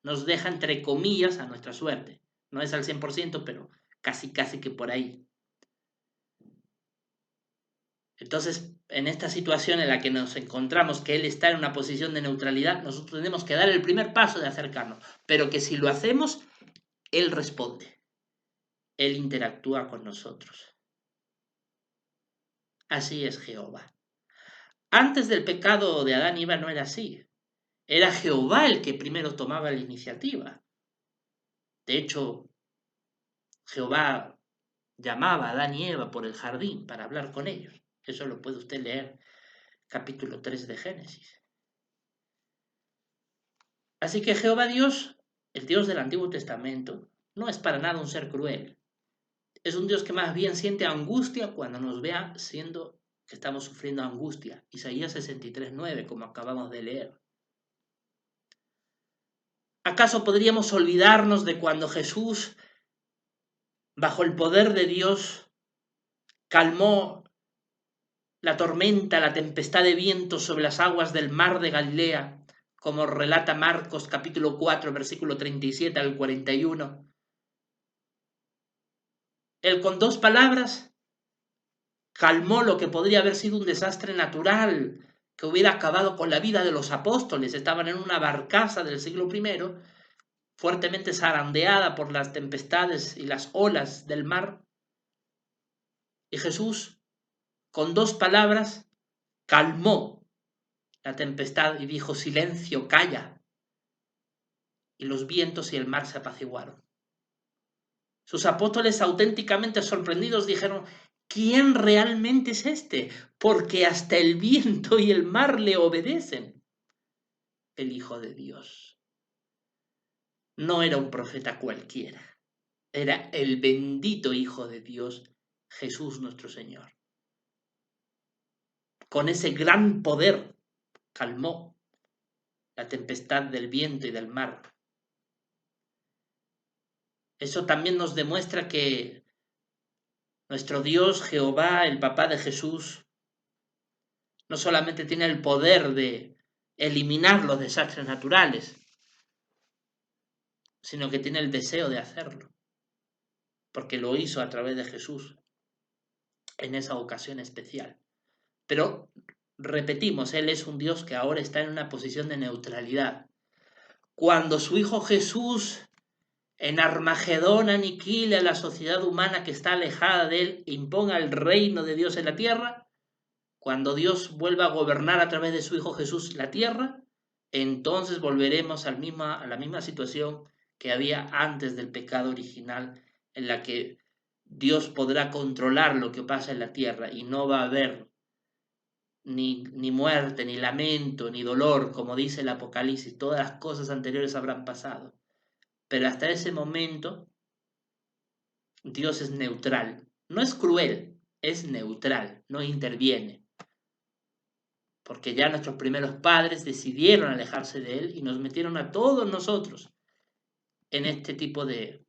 S1: Nos deja entre comillas a nuestra suerte. No es al 100%, pero casi que por ahí. Entonces, en esta situación en la que nos encontramos, que Él está en una posición de neutralidad, nosotros tenemos que dar el primer paso de acercarnos. Pero que si lo hacemos, Él responde. Él interactúa con nosotros. Así es Jehová. Antes del pecado de Adán y Eva no era así. Era Jehová el que primero tomaba la iniciativa. De hecho, Jehová llamaba a Adán y Eva por el jardín para hablar con ellos. Eso lo puede usted leer, capítulo 3 de Génesis. Así que Jehová Dios, el Dios del Antiguo Testamento, no es para nada un ser cruel. Es un Dios que más bien siente angustia cuando nos vea siendo que estamos sufriendo angustia. Isaías 63:9, como acabamos de leer. ¿Acaso podríamos olvidarnos de cuando Jesús, bajo el poder de Dios, calmó la tormenta, la tempestad de viento sobre las aguas del mar de Galilea, como relata Marcos capítulo 4, versículo 37 al 41? Él con 2 palabras calmó lo que podría haber sido un desastre natural que hubiera acabado con la vida de los apóstoles. Estaban en una barcaza del siglo I, fuertemente zarandeada por las tempestades y las olas del mar. Y Jesús, con 2 palabras, calmó la tempestad y dijo: silencio, calla. Y los vientos y el mar se apaciguaron. Sus apóstoles, auténticamente sorprendidos, dijeron: ¿quién realmente es este? Porque hasta el viento y el mar le obedecen. El Hijo de Dios no era un profeta cualquiera, era el bendito Hijo de Dios, Jesús nuestro Señor. Con ese gran poder calmó la tempestad del viento y del mar. Eso también nos demuestra que nuestro Dios, Jehová, el papá de Jesús, no solamente tiene el poder de eliminar los desastres naturales, sino que tiene el deseo de hacerlo, porque lo hizo a través de Jesús en esa ocasión especial. Pero repetimos, Él es un Dios que ahora está en una posición de neutralidad. Cuando su Hijo Jesús en Armagedón aniquile a la sociedad humana que está alejada de Él e imponga el reino de Dios en la tierra, cuando Dios vuelva a gobernar a través de su Hijo Jesús la tierra, entonces volveremos a la misma situación que había antes del pecado original, en la que Dios podrá controlar lo que pasa en la tierra y no va a haber ni muerte, ni lamento, ni dolor, como dice el Apocalipsis. Todas las cosas anteriores habrán pasado. Pero hasta ese momento, Dios es neutral. No es cruel, es neutral, no interviene. Porque ya nuestros primeros padres decidieron alejarse de Él y nos metieron a todos nosotros en este tipo de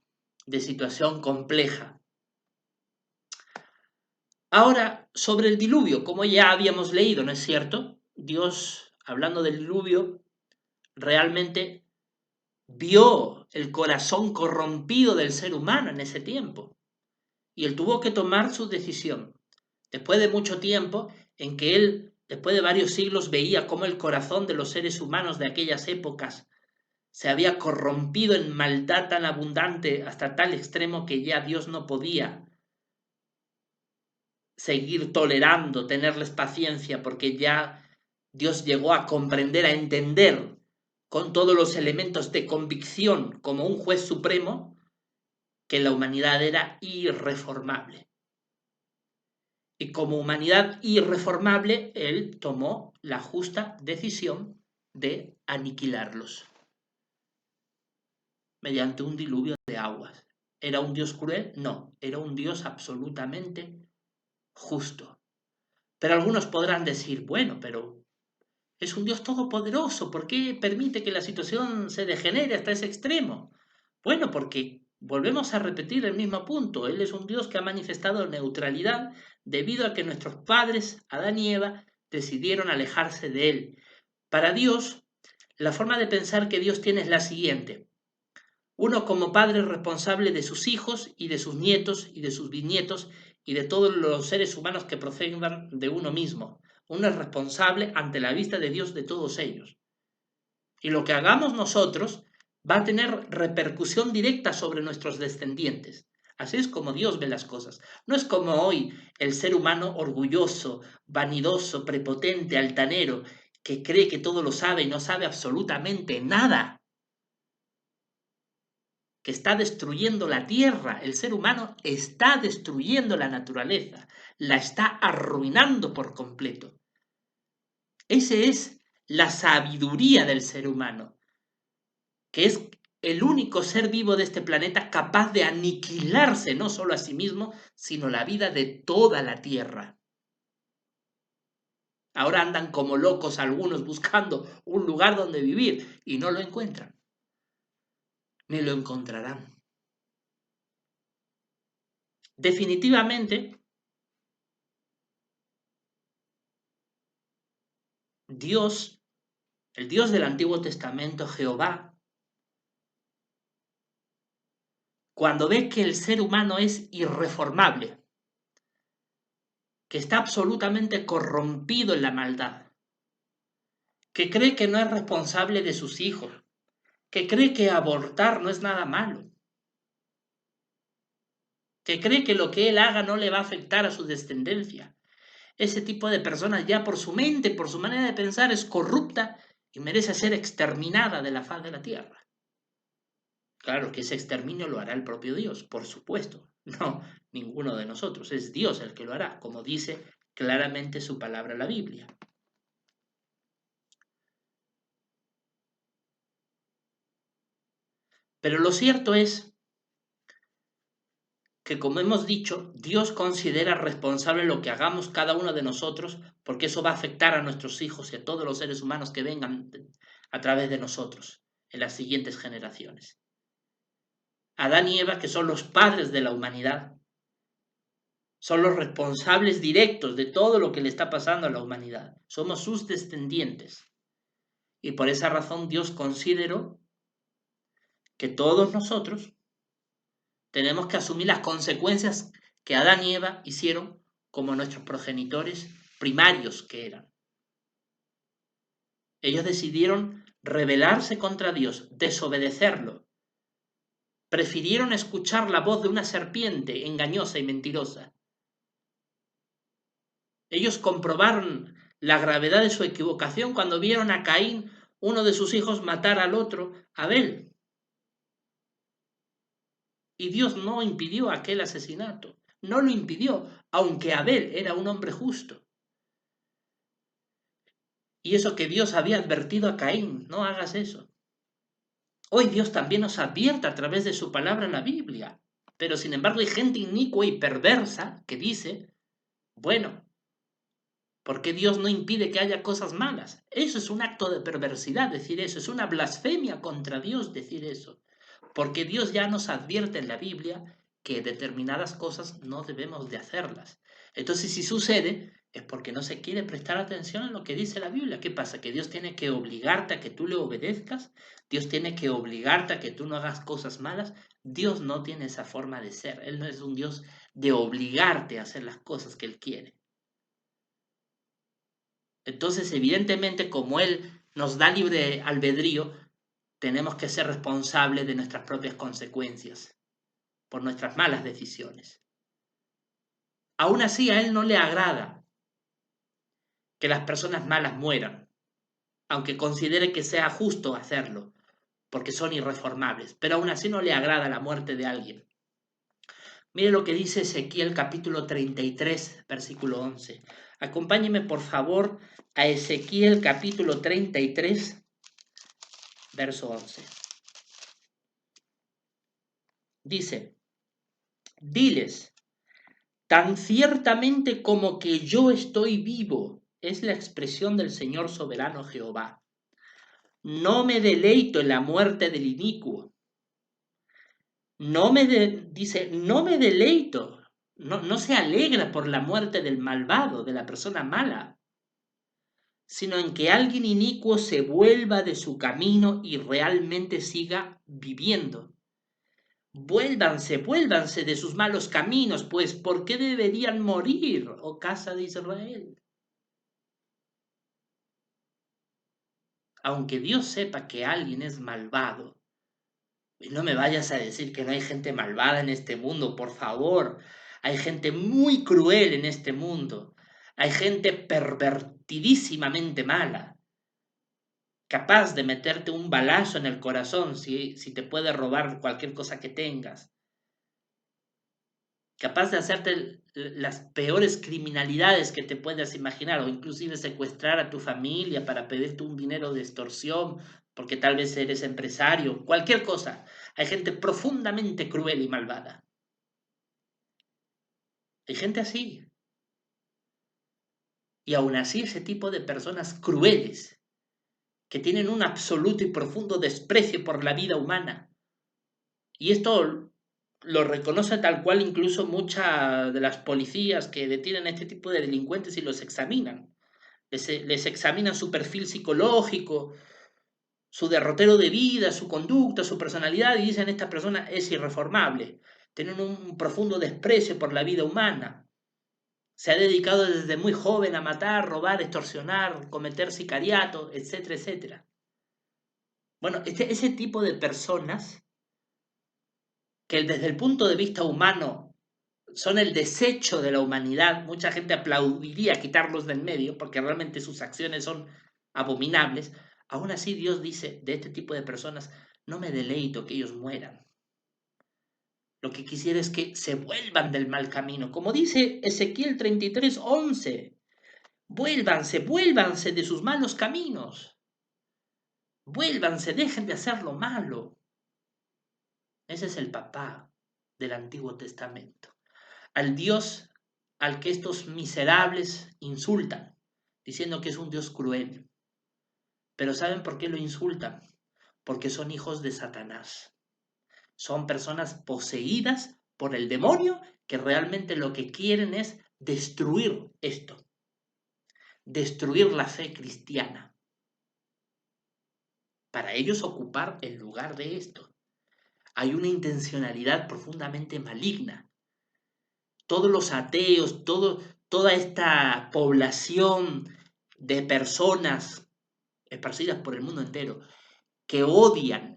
S1: situación compleja. Ahora, sobre el diluvio, como ya habíamos leído, ¿no es cierto? Dios, hablando del diluvio, realmente vio el corazón corrompido del ser humano en ese tiempo. Y él tuvo que tomar su decisión. Después de mucho tiempo en que él, después de varios siglos, veía cómo el corazón de los seres humanos de aquellas épocas se había corrompido en maldad tan abundante hasta tal extremo que ya Dios no podía seguir tolerando, tenerles paciencia, porque ya Dios llegó a comprender, a entender con todos los elementos de convicción como un juez supremo que la humanidad era irreformable. Y como humanidad irreformable, Él tomó la justa decisión de aniquilarlos mediante un diluvio de aguas. ¿Era un Dios cruel? No, era un Dios absolutamente justo. Pero algunos podrán decir, bueno, pero Es un Dios todopoderoso. ¿Por qué permite que la situación se degenere hasta ese extremo? Bueno, porque volvemos a repetir el mismo punto. Él es un Dios que ha manifestado neutralidad debido a que nuestros padres, Adán y Eva, decidieron alejarse de Él. Para Dios, la forma de pensar que Dios tiene es la siguiente. Uno como padre responsable de sus hijos y de sus nietos y de sus bisnietos y de todos los seres humanos que procedan de uno mismo. Uno es responsable ante la vista de Dios de todos ellos. Y lo que hagamos nosotros va a tener repercusión directa sobre nuestros descendientes. Así es como Dios ve las cosas. No es como hoy el ser humano orgulloso, vanidoso, prepotente, altanero, que cree que todo lo sabe y no sabe absolutamente nada, que está destruyendo la tierra. El ser humano está destruyendo la naturaleza, la está arruinando por completo. Esa es la sabiduría del ser humano, que es el único ser vivo de este planeta capaz de aniquilarse no solo a sí mismo, sino la vida de toda la tierra. Ahora andan como locos algunos buscando un lugar donde vivir y no lo encuentran, ni lo encontrarán. Definitivamente, Dios, el Dios del Antiguo Testamento, Jehová, cuando ve que el ser humano es irreformable, que está absolutamente corrompido en la maldad, que cree que no es responsable de sus hijos, que cree que abortar no es nada malo, que cree que lo que él haga no le va a afectar a su descendencia. Ese tipo de personas ya por su mente, por su manera de pensar, es corrupta y merece ser exterminada de la faz de la tierra. Claro que ese exterminio lo hará el propio Dios, por supuesto. No, ninguno de nosotros. Es Dios el que lo hará, como dice claramente su palabra la Biblia. Pero lo cierto es que, como hemos dicho, Dios considera responsable lo que hagamos cada uno de nosotros, porque eso va a afectar a nuestros hijos y a todos los seres humanos que vengan a través de nosotros en las siguientes generaciones. Adán y Eva, que son los padres de la humanidad, son los responsables directos de todo lo que le está pasando a la humanidad. Somos sus descendientes. Y por esa razón Dios consideró que todos nosotros tenemos que asumir las consecuencias que Adán y Eva hicieron como nuestros progenitores primarios que eran. Ellos decidieron rebelarse contra Dios, desobedecerlo. Prefirieron escuchar la voz de una serpiente engañosa y mentirosa. Ellos comprobaron la gravedad de su equivocación cuando vieron a Caín, uno de sus hijos, matar al otro, Abel. Y Dios no impidió aquel asesinato, no lo impidió, aunque Abel era un hombre justo. Y eso que Dios había advertido a Caín, no hagas eso. Hoy Dios también nos advierte a través de su palabra en la Biblia. Pero sin embargo hay gente inicua y perversa que dice, bueno, ¿por qué Dios no impide que haya cosas malas? Eso es un acto de perversidad decir eso, es una blasfemia contra Dios decir eso. Porque Dios ya nos advierte en la Biblia que determinadas cosas no debemos de hacerlas. Entonces, si sucede, es porque no se quiere prestar atención a lo que dice la Biblia. ¿Qué pasa? ¿Que Dios tiene que obligarte a que tú le obedezcas? ¿Dios tiene que obligarte a que tú no hagas cosas malas? Dios no tiene esa forma de ser. Él no es un Dios de obligarte a hacer las cosas que Él quiere. Entonces, evidentemente, como Él nos da libre albedrío, tenemos que ser responsables de nuestras propias consecuencias por nuestras malas decisiones. Aún así, a Él no le agrada que las personas malas mueran, aunque considere que sea justo hacerlo, porque son irreformables, pero aún así no le agrada la muerte de alguien. Mire lo que dice Ezequiel capítulo 33, versículo 11. Acompáñeme por favor a Ezequiel capítulo 33, verso 11. Dice, diles, tan ciertamente como que yo estoy vivo, es la expresión del Señor soberano Jehová. No me deleito en la muerte del inicuo. Dice, no me deleito, no se alegra por la muerte del malvado, de la persona mala, sino en que alguien inicuo se vuelva de su camino y realmente siga viviendo. Vuélvanse de sus malos caminos, pues ¿por qué deberían morir, oh casa de Israel? Aunque Dios sepa que alguien es malvado, y no me vayas a decir que no hay gente malvada en este mundo, por favor. Hay gente muy cruel en este mundo. Hay gente pervertidísimamente mala, capaz de meterte un balazo en el corazón si te puede robar cualquier cosa que tengas. Capaz de hacerte las peores criminalidades que te puedas imaginar, o inclusive secuestrar a tu familia para pedirte un dinero de extorsión, porque tal vez eres empresario, cualquier cosa. Hay gente profundamente cruel y malvada. Hay gente así. Y aún así ese tipo de personas crueles, que tienen un absoluto y profundo desprecio por la vida humana. Y esto lo reconoce tal cual incluso muchas de las policías que detienen a este tipo de delincuentes y los examinan. Les examinan su perfil psicológico, su derrotero de vida, su conducta, su personalidad y dicen esta persona es irreformable. Tienen un profundo desprecio por la vida humana. Se ha dedicado desde muy joven a matar, robar, extorsionar, cometer sicariato, etcétera, etcétera. Bueno, ese tipo de personas que desde el punto de vista humano son el desecho de la humanidad, mucha gente aplaudiría quitarlos del medio porque realmente sus acciones son abominables, aún así Dios dice de este tipo de personas, no me deleito que ellos mueran. Lo que quisiera es que se vuelvan del mal camino. Como dice Ezequiel 33:11, vuélvanse de sus malos caminos. Vuélvanse, dejen de hacer lo malo. Ese es el papá del Antiguo Testamento. Al Dios al que estos miserables insultan, diciendo que es un Dios cruel. Pero ¿saben por qué lo insultan? Porque son hijos de Satanás. Son personas poseídas por el demonio que realmente lo que quieren es destruir esto, destruir la fe cristiana, para ellos ocupar el lugar de esto. Hay una intencionalidad profundamente maligna. Todos los ateos, toda esta población de personas esparcidas por el mundo entero que odian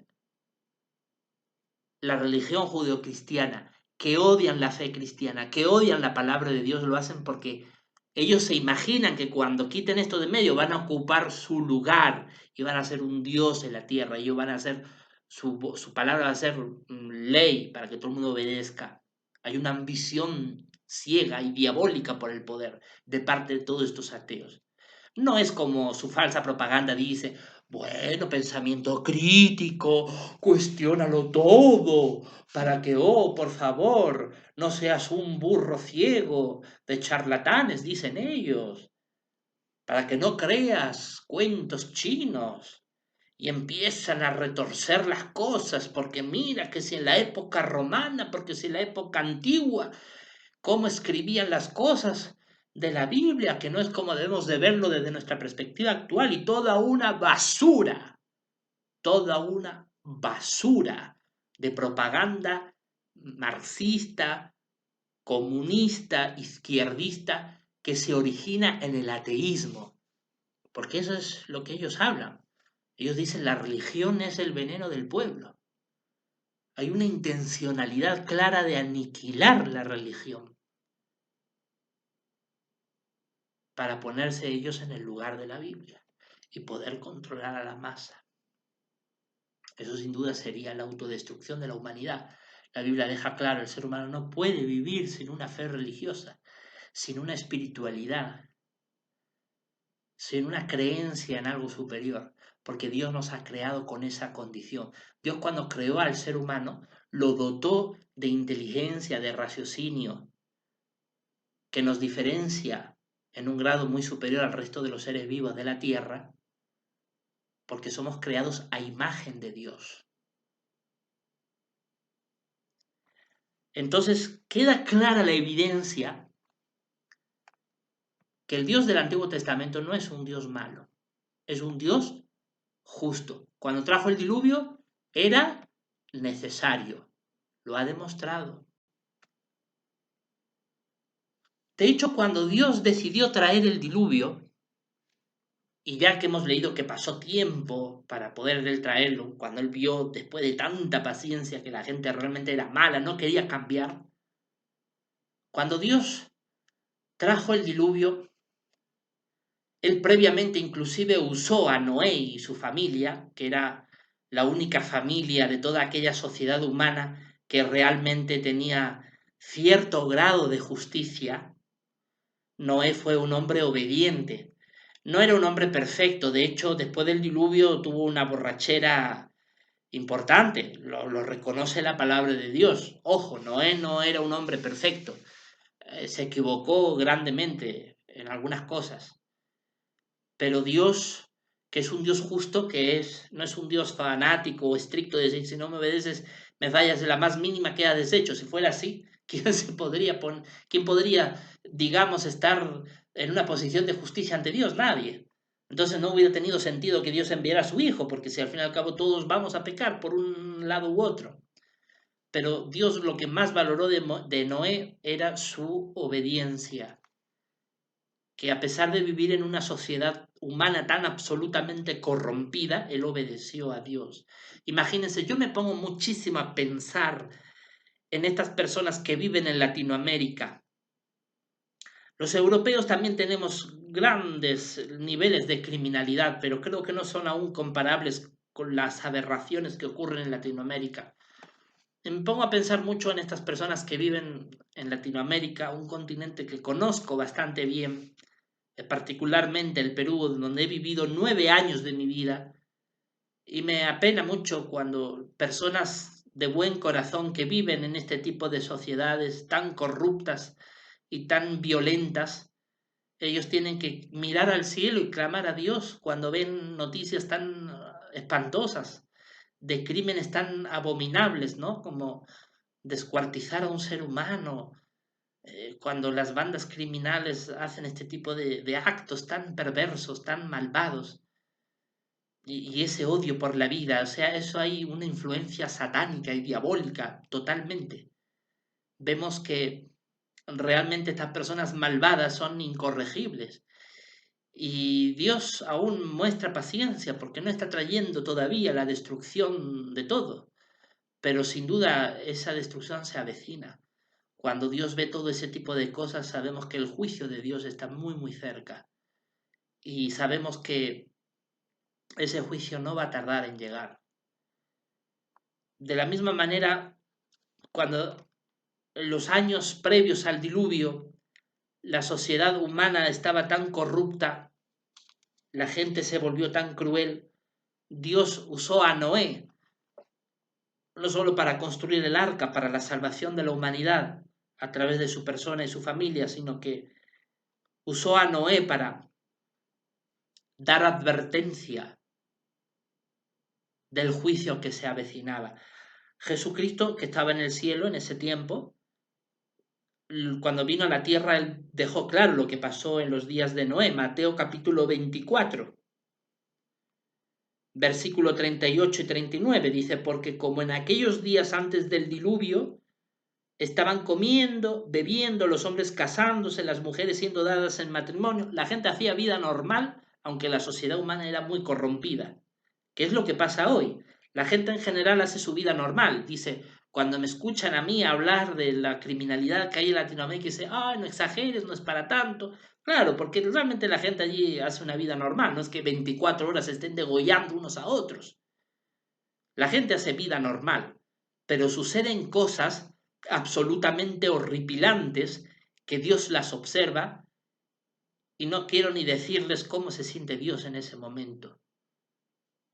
S1: la religión judeocristiana, que odian la fe cristiana, que odian la palabra de Dios, lo hacen porque ellos se imaginan que cuando quiten esto de medio van a ocupar su lugar y van a ser un Dios en la tierra, ellos van a hacer, su palabra va a ser ley para que todo el mundo obedezca. Hay una ambición ciega y diabólica por el poder de parte de todos estos ateos. No es como su falsa propaganda dice, bueno, pensamiento crítico, cuestiónalo todo, para que, oh, por favor, no seas un burro ciego de charlatanes, dicen ellos, para que no creas cuentos chinos. Y empiezan a retorcer las cosas, porque mira que si en la época romana, porque si en la época antigua, cómo escribían las cosas de la Biblia, que no es como debemos de verlo desde nuestra perspectiva actual, y toda una basura de propaganda marxista, comunista, izquierdista, que se origina en el ateísmo, porque eso es lo que ellos hablan. Ellos dicen la religión es el veneno del pueblo. Hay una intencionalidad clara de aniquilar la religión para ponerse ellos en el lugar de la Biblia y poder controlar a la masa. Eso sin duda sería la autodestrucción de la humanidad. La Biblia deja claro, el ser humano no puede vivir sin una fe religiosa, sin una espiritualidad, sin una creencia en algo superior, porque Dios nos ha creado con esa condición. Dios cuando creó al ser humano lo dotó de inteligencia, de raciocinio, que nos diferencia en un grado muy superior al resto de los seres vivos de la tierra, porque somos creados a imagen de Dios. Entonces queda clara la evidencia que el Dios del Antiguo Testamento no es un Dios malo, es un Dios justo. Cuando trajo el diluvio era necesario, lo ha demostrado. De hecho, cuando Dios decidió traer el diluvio, y ya que hemos leído que pasó tiempo para poder él traerlo, cuando él vio después de tanta paciencia que la gente realmente era mala, no quería cambiar, cuando Dios trajo el diluvio, él previamente inclusive usó a Noé y su familia, que era la única familia de toda aquella sociedad humana que realmente tenía cierto grado de justicia. Noé fue un hombre obediente. No era un hombre perfecto, de hecho, después del diluvio tuvo una borrachera importante, lo reconoce la palabra de Dios. Ojo, Noé no era un hombre perfecto, se equivocó grandemente en algunas cosas, pero Dios, que es un Dios justo, no es un Dios fanático o estricto de decir, si no me obedeces, me fallas de la más mínima queda deshecho. Si fuera así, quién podría, digamos, estar en una posición de justicia ante Dios? Nadie. Entonces no hubiera tenido sentido que Dios enviara a su Hijo, porque si al fin y al cabo todos vamos a pecar por un lado u otro. Pero Dios lo que más valoró de Noé era su obediencia, que a pesar de vivir en una sociedad humana tan absolutamente corrompida, él obedeció a Dios. Imagínense, yo me pongo muchísimo a pensar en estas personas que viven en Latinoamérica. Los europeos también tenemos grandes niveles de criminalidad, pero creo que no son aún comparables con las aberraciones que ocurren en Latinoamérica. Me pongo a pensar mucho en estas personas que viven en Latinoamérica, un continente que conozco bastante bien, particularmente el Perú, donde he vivido 9 años de mi vida, y me apena mucho cuando personas de buen corazón que viven en este tipo de sociedades tan corruptas y tan violentas, ellos tienen que mirar al cielo y clamar a Dios cuando ven noticias tan espantosas, de crímenes tan abominables, ¿no? Como descuartizar a un ser humano, cuando las bandas criminales hacen este tipo de actos tan perversos, tan malvados, y ese odio por la vida, o sea, eso hay una influencia satánica y diabólica totalmente. Vemos que realmente estas personas malvadas son incorregibles. Y Dios aún muestra paciencia porque no está trayendo todavía la destrucción de todo, pero sin duda esa destrucción se avecina. Cuando Dios ve todo ese tipo de cosas, sabemos que el juicio de Dios está muy, muy cerca. Y sabemos que ese juicio no va a tardar en llegar. De la misma manera, cuando en los años previos al diluvio, la sociedad humana estaba tan corrupta, la gente se volvió tan cruel, Dios usó a Noé, no solo para construir el arca, para la salvación de la humanidad a través de su persona y su familia, sino que usó a Noé para dar advertencia del juicio que se avecinaba. Jesucristo, que estaba en el cielo en ese tiempo, cuando vino a la tierra, él dejó claro lo que pasó en los días de Noé. Mateo capítulo 24, versículo 38 y 39, dice, porque como en aquellos días antes del diluvio, estaban comiendo, bebiendo, los hombres casándose, las mujeres siendo dadas en matrimonio, la gente hacía vida normal, aunque la sociedad humana era muy corrompida. ¿Qué es lo que pasa hoy? La gente en general hace su vida normal. Dice, cuando me escuchan a mí hablar de la criminalidad que hay en Latinoamérica, dice, no exageres, no es para tanto. Claro, porque realmente la gente allí hace una vida normal, no es que 24 horas estén degollando unos a otros. La gente hace vida normal, pero suceden cosas absolutamente horripilantes que Dios las observa y no quiero ni decirles cómo se siente Dios en ese momento.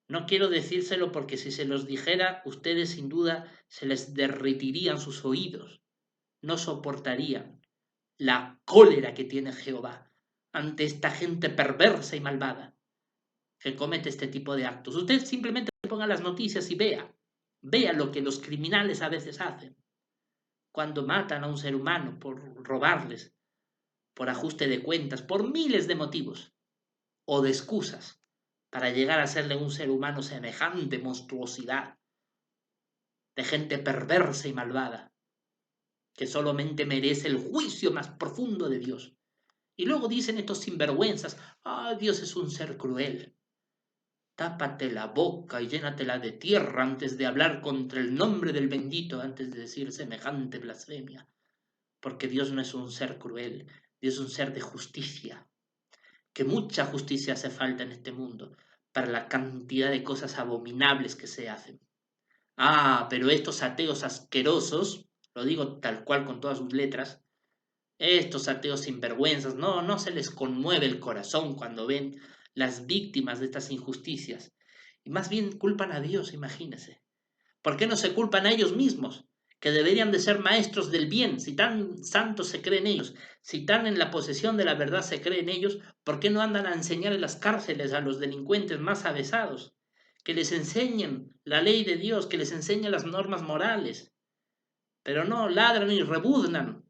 S1: No quiero decírselo porque si se los dijera, ustedes sin duda se les derretirían sus oídos, no soportarían la cólera que tiene Jehová ante esta gente perversa y malvada que comete este tipo de actos. Usted simplemente ponga las noticias y vea lo que los criminales a veces hacen cuando matan a un ser humano por robarles, por ajuste de cuentas, por miles de motivos o de excusas para llegar a hacerle a un ser humano semejante monstruosidad de gente perversa y malvada que solamente merece el juicio más profundo de Dios. Y luego dicen estos sinvergüenzas, Dios es un ser cruel. Tápate la boca y llénatela de tierra antes de hablar contra el nombre del bendito, antes de decir semejante blasfemia. Porque Dios no es un ser cruel, Dios es un ser de justicia. Que mucha justicia hace falta en este mundo para la cantidad de cosas abominables que se hacen. Pero estos ateos asquerosos, lo digo tal cual con todas sus letras, estos ateos sinvergüenzas, no se les conmueve el corazón cuando ven las víctimas de estas injusticias. Y más bien culpan a Dios, imagínense. ¿Por qué no se culpan a ellos mismos? Que deberían de ser maestros del bien, si tan santos se creen ellos, si tan en la posesión de la verdad se creen ellos, ¿por qué no andan a enseñar en las cárceles a los delincuentes más avesados? Que les enseñen la ley de Dios, que les enseñen las normas morales. Pero no, ladran y rebuznan,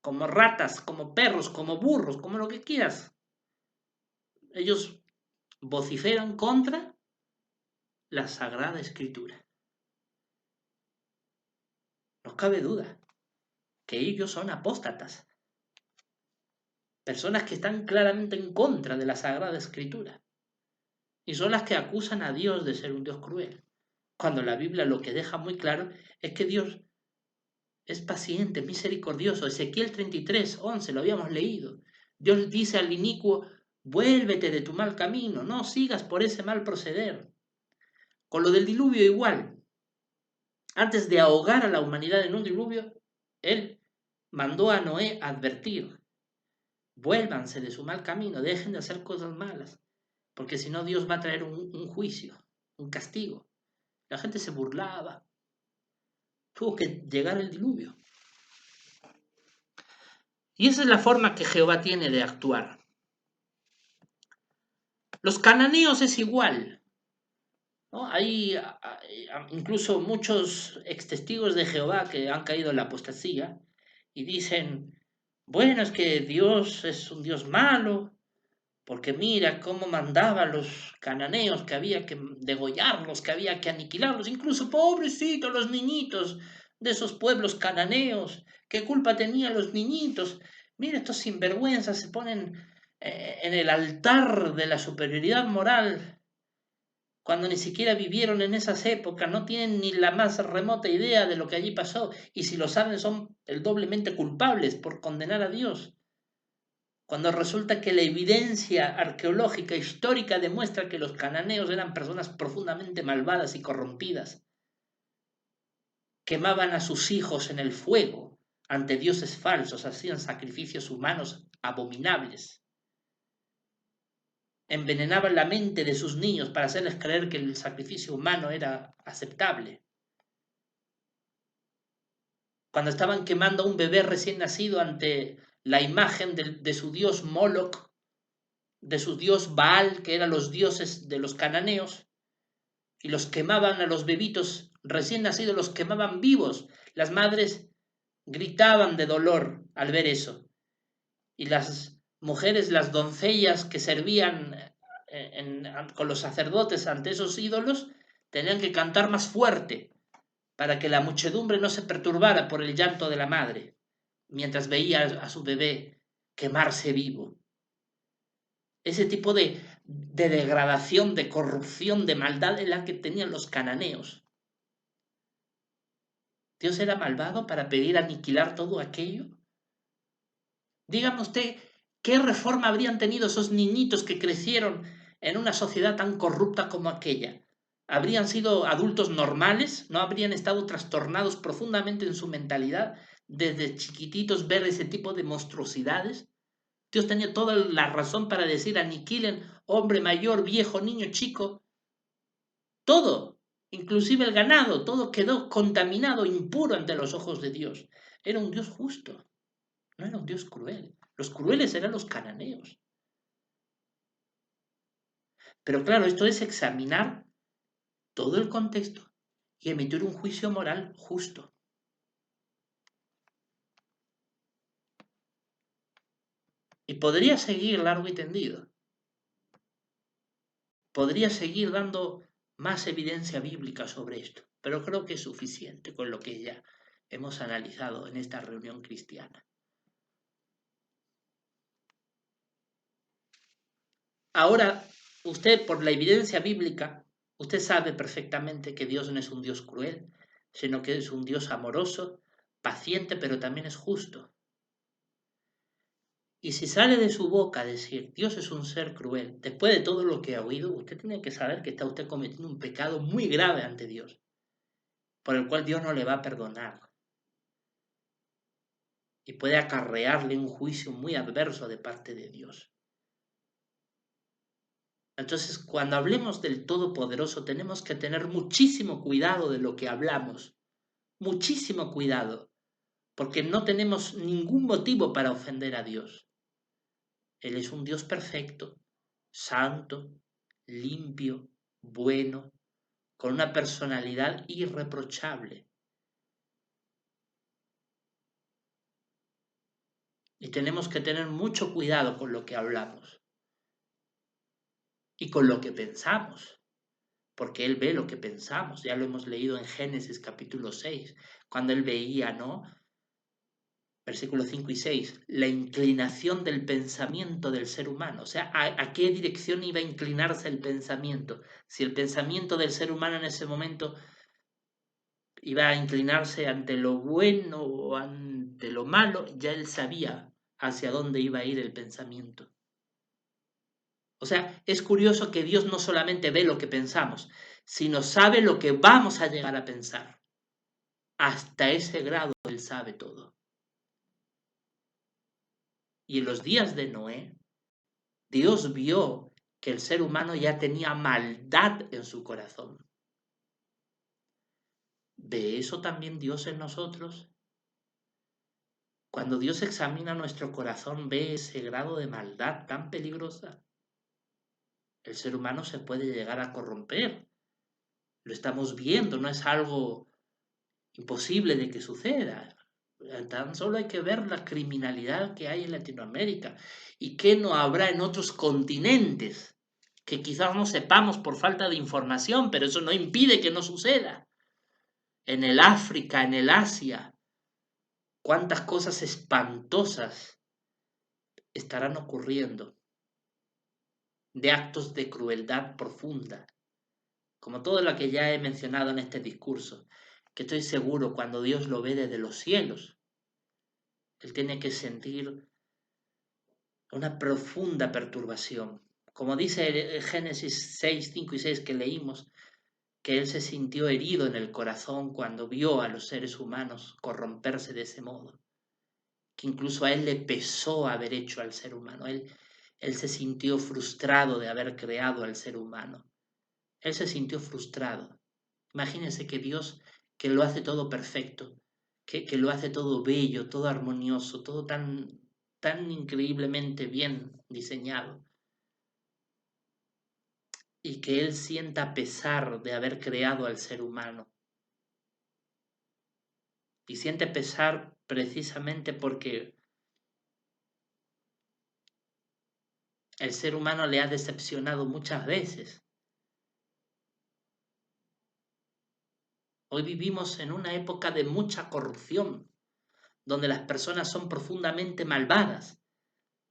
S1: como ratas, como perros, como burros, como lo que quieras. Ellos vociferan contra la Sagrada Escritura. No cabe duda que ellos son apóstatas, personas que están claramente en contra de la Sagrada Escritura, y son las que acusan a Dios de ser un Dios cruel, cuando la Biblia lo que deja muy claro es que Dios es paciente, misericordioso. Ezequiel 33:11 lo habíamos leído. Dios dice al inicuo, vuélvete de tu mal camino, no sigas por ese mal proceder. Con lo del diluvio igual. Antes de ahogar a la humanidad en un diluvio, Él mandó a Noé advertir, vuélvanse de su mal camino, dejen de hacer cosas malas, porque si no Dios va a traer un juicio, un castigo. La gente se burlaba. Tuvo que llegar el diluvio. Y esa es la forma que Jehová tiene de actuar. Los cananeos es igual, ¿no? Hay incluso muchos ex testigos de Jehová que han caído en la apostasía y dicen, bueno, es que Dios es un Dios malo, porque mira cómo mandaba a los cananeos, que había que degollarlos, que había que aniquilarlos, incluso pobrecitos los niñitos de esos pueblos cananeos, ¿qué culpa tenían los niñitos? Mira, estos sinvergüenzas se ponen en el altar de la superioridad moral cuando ni siquiera vivieron en esas épocas, no tienen ni la más remota idea de lo que allí pasó, y si lo saben son el doblemente culpables por condenar a Dios. Cuando resulta que la evidencia arqueológica histórica demuestra que los cananeos eran personas profundamente malvadas y corrompidas, quemaban a sus hijos en el fuego ante dioses falsos, hacían sacrificios humanos abominables, envenenaban la mente de sus niños para hacerles creer que el sacrificio humano era aceptable. Cuando estaban quemando a un bebé recién nacido ante la imagen de su dios Moloch, de su dios Baal, que eran los dioses de los cananeos, y los quemaban a los bebitos recién nacidos, los quemaban vivos. Las madres gritaban de dolor al ver eso. Y las mujeres, las doncellas que servían con los sacerdotes ante esos ídolos, tenían que cantar más fuerte para que la muchedumbre no se perturbara por el llanto de la madre, mientras veía a su bebé quemarse vivo. Ese tipo de degradación, de corrupción, de maldad es la que tenían los cananeos. ¿Dios era malvado para pedir aniquilar todo aquello? Dígame usted, ¿qué reforma habrían tenido esos niñitos que crecieron en una sociedad tan corrupta como aquella? ¿Habrían sido adultos normales? ¿No habrían estado trastornados profundamente en su mentalidad desde chiquititos ver ese tipo de monstruosidades? Dios tenía toda la razón para decir aniquilen hombre mayor, viejo, niño, chico, todo, inclusive el ganado, todo quedó contaminado, impuro ante los ojos de Dios. Era un Dios justo. No era un Dios cruel. Los crueles eran los cananeos. Pero claro, esto es examinar todo el contexto y emitir un juicio moral justo. Y podría seguir largo y tendido. Podría seguir dando más evidencia bíblica sobre esto, pero creo que es suficiente con lo que ya hemos analizado en esta reunión cristiana. Ahora, usted, por la evidencia bíblica, usted sabe perfectamente que Dios no es un Dios cruel, sino que es un Dios amoroso, paciente, pero también es justo. Y si sale de su boca decir Dios es un ser cruel, después de todo lo que ha oído, usted tiene que saber que está usted cometiendo un pecado muy grave ante Dios, por el cual Dios no le va a perdonar y puede acarrearle un juicio muy adverso de parte de Dios. Entonces, cuando hablemos del Todopoderoso, tenemos que tener muchísimo cuidado de lo que hablamos, muchísimo cuidado, porque no tenemos ningún motivo para ofender a Dios. Él es un Dios perfecto, santo, limpio, bueno, con una personalidad irreprochable. Y tenemos que tener mucho cuidado con lo que hablamos y con lo que pensamos, porque Él ve lo que pensamos. Ya lo hemos leído en Génesis capítulo 6, cuando Él veía, ¿no? Versículos 5 y 6, la inclinación del pensamiento del ser humano. O sea, ¿a qué dirección iba a inclinarse el pensamiento? Si el pensamiento del ser humano en ese momento iba a inclinarse ante lo bueno o ante lo malo, ya él sabía hacia dónde iba a ir el pensamiento. O sea, es curioso que Dios no solamente ve lo que pensamos, sino sabe lo que vamos a llegar a pensar. Hasta ese grado Él sabe todo. Y en los días de Noé, Dios vio que el ser humano ya tenía maldad en su corazón. ¿Ve eso también Dios en nosotros? Cuando Dios examina nuestro corazón, ve ese grado de maldad tan peligrosa. El ser humano se puede llegar a corromper. Lo estamos viendo, no es algo imposible de que suceda. Tan solo hay que ver la criminalidad que hay en Latinoamérica y que no habrá en otros continentes que quizás no sepamos por falta de información, pero eso no impide que no suceda. En el África, en el Asia, cuántas cosas espantosas estarán ocurriendo de actos de crueldad profunda, como todo lo que ya he mencionado en este discurso, que estoy seguro cuando Dios lo ve desde los cielos, Él tiene que sentir una profunda perturbación. Como dice Génesis 6, 5 y 6 que leímos, que Él se sintió herido en el corazón cuando vio a los seres humanos corromperse de ese modo, que incluso a Él le pesó haber hecho al ser humano. Él se sintió frustrado de haber creado al ser humano. Él se sintió frustrado. Imagínense que Dios, que lo hace todo perfecto, que lo hace todo bello, todo armonioso, todo tan increíblemente bien diseñado, y que Él sienta pesar de haber creado al ser humano. Y siente pesar precisamente porque el ser humano le ha decepcionado muchas veces. Hoy vivimos en una época de mucha corrupción, donde las personas son profundamente malvadas,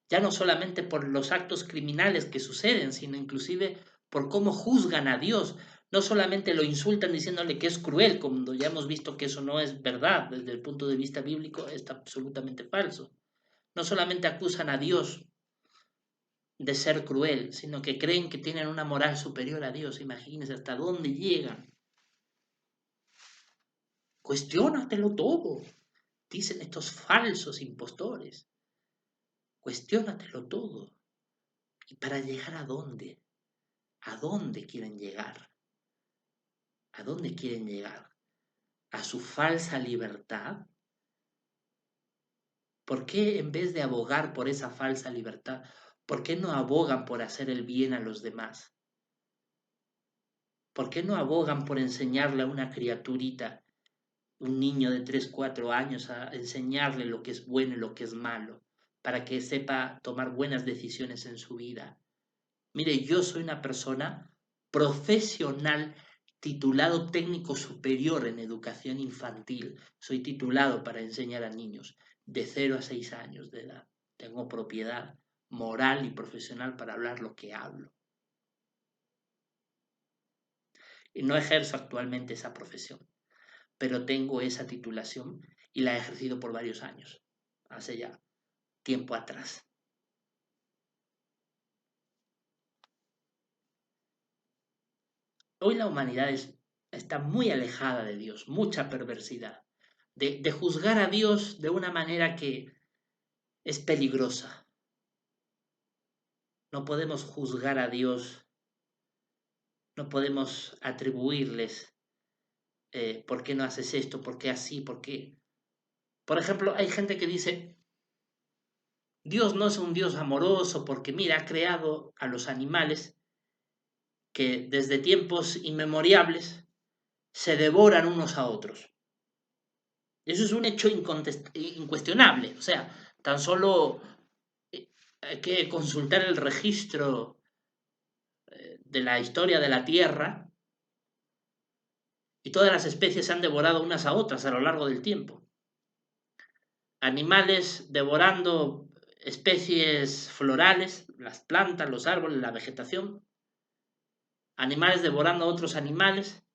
S1: ya no solamente por los actos criminales que suceden, sino inclusive por cómo juzgan a Dios. No solamente lo insultan diciéndole que es cruel, cuando ya hemos visto que eso no es verdad, desde el punto de vista bíblico está absolutamente falso. No solamente acusan a Dios de ser cruel, sino que creen que tienen una moral superior a Dios. Imagínense hasta dónde llegan. Cuestiónatelo todo, dicen estos falsos impostores. Cuestiónatelo todo. ¿Y para llegar a dónde? ¿A dónde quieren llegar? ¿A dónde quieren llegar? ¿A su falsa libertad? ¿Por qué en vez de abogar por esa falsa libertad, por qué no abogan por hacer el bien a los demás? ¿Por qué no abogan por enseñarle a una criaturita, un niño de 3 4 años, a enseñarle lo que es bueno y lo que es malo, para que sepa tomar buenas decisiones en su vida? Mire, yo soy una persona profesional, titulado técnico superior en educación infantil. Soy titulado para enseñar a niños de 0 a 6 años de edad. Tengo propiedad moral y profesional para hablar lo que hablo. Y no ejerzo actualmente esa profesión, pero tengo esa titulación y la he ejercido por varios años, hace ya tiempo atrás. Hoy la humanidad está muy alejada de Dios, mucha perversidad, de juzgar a Dios de una manera que es peligrosa. No podemos juzgar a Dios, no podemos atribuirles por qué no haces esto, por qué así, por qué. Por ejemplo, hay gente que dice, Dios no es un Dios amoroso porque, mira, ha creado a los animales que desde tiempos inmemorables se devoran unos a otros. Eso es un hecho incuestionable. O sea, tan solo hay que consultar el registro de la historia de la Tierra y todas las especies se han devorado unas a otras a lo largo del tiempo. Animales devorando especies florales, las plantas, los árboles, la vegetación. Animales devorando a otros animales.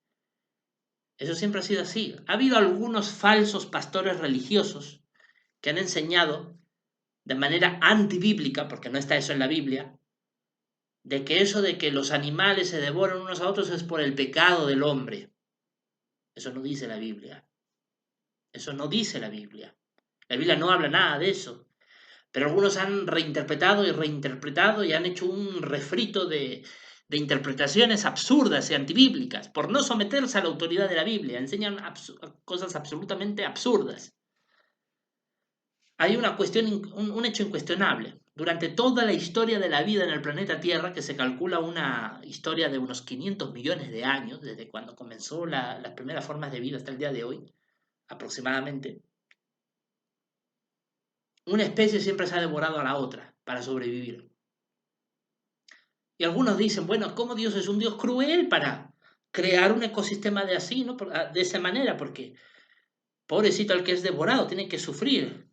S1: Eso siempre ha sido así. Ha habido algunos falsos pastores religiosos que han enseñado de manera antibíblica, porque no está eso en la Biblia, de que eso de que los animales se devoran unos a otros es por el pecado del hombre. Eso no dice la Biblia. Eso no dice la Biblia. La Biblia no habla nada de eso. Pero algunos han reinterpretado y reinterpretado y han hecho un refrito de interpretaciones absurdas y antibíblicas por no someterse a la autoridad de la Biblia. Enseñan cosas absolutamente absurdas. Hay una cuestión, un hecho incuestionable. Durante toda la historia de la vida en el planeta Tierra, que se calcula una historia de unos 500 millones de años, desde cuando comenzó las primeras formas de vida hasta el día de hoy, aproximadamente, una especie siempre se ha devorado a la otra para sobrevivir. Y algunos dicen, bueno, ¿cómo Dios es un Dios cruel para crear un ecosistema de así, ¿no? De esa manera? Porque pobrecito el que es devorado, tiene que sufrir.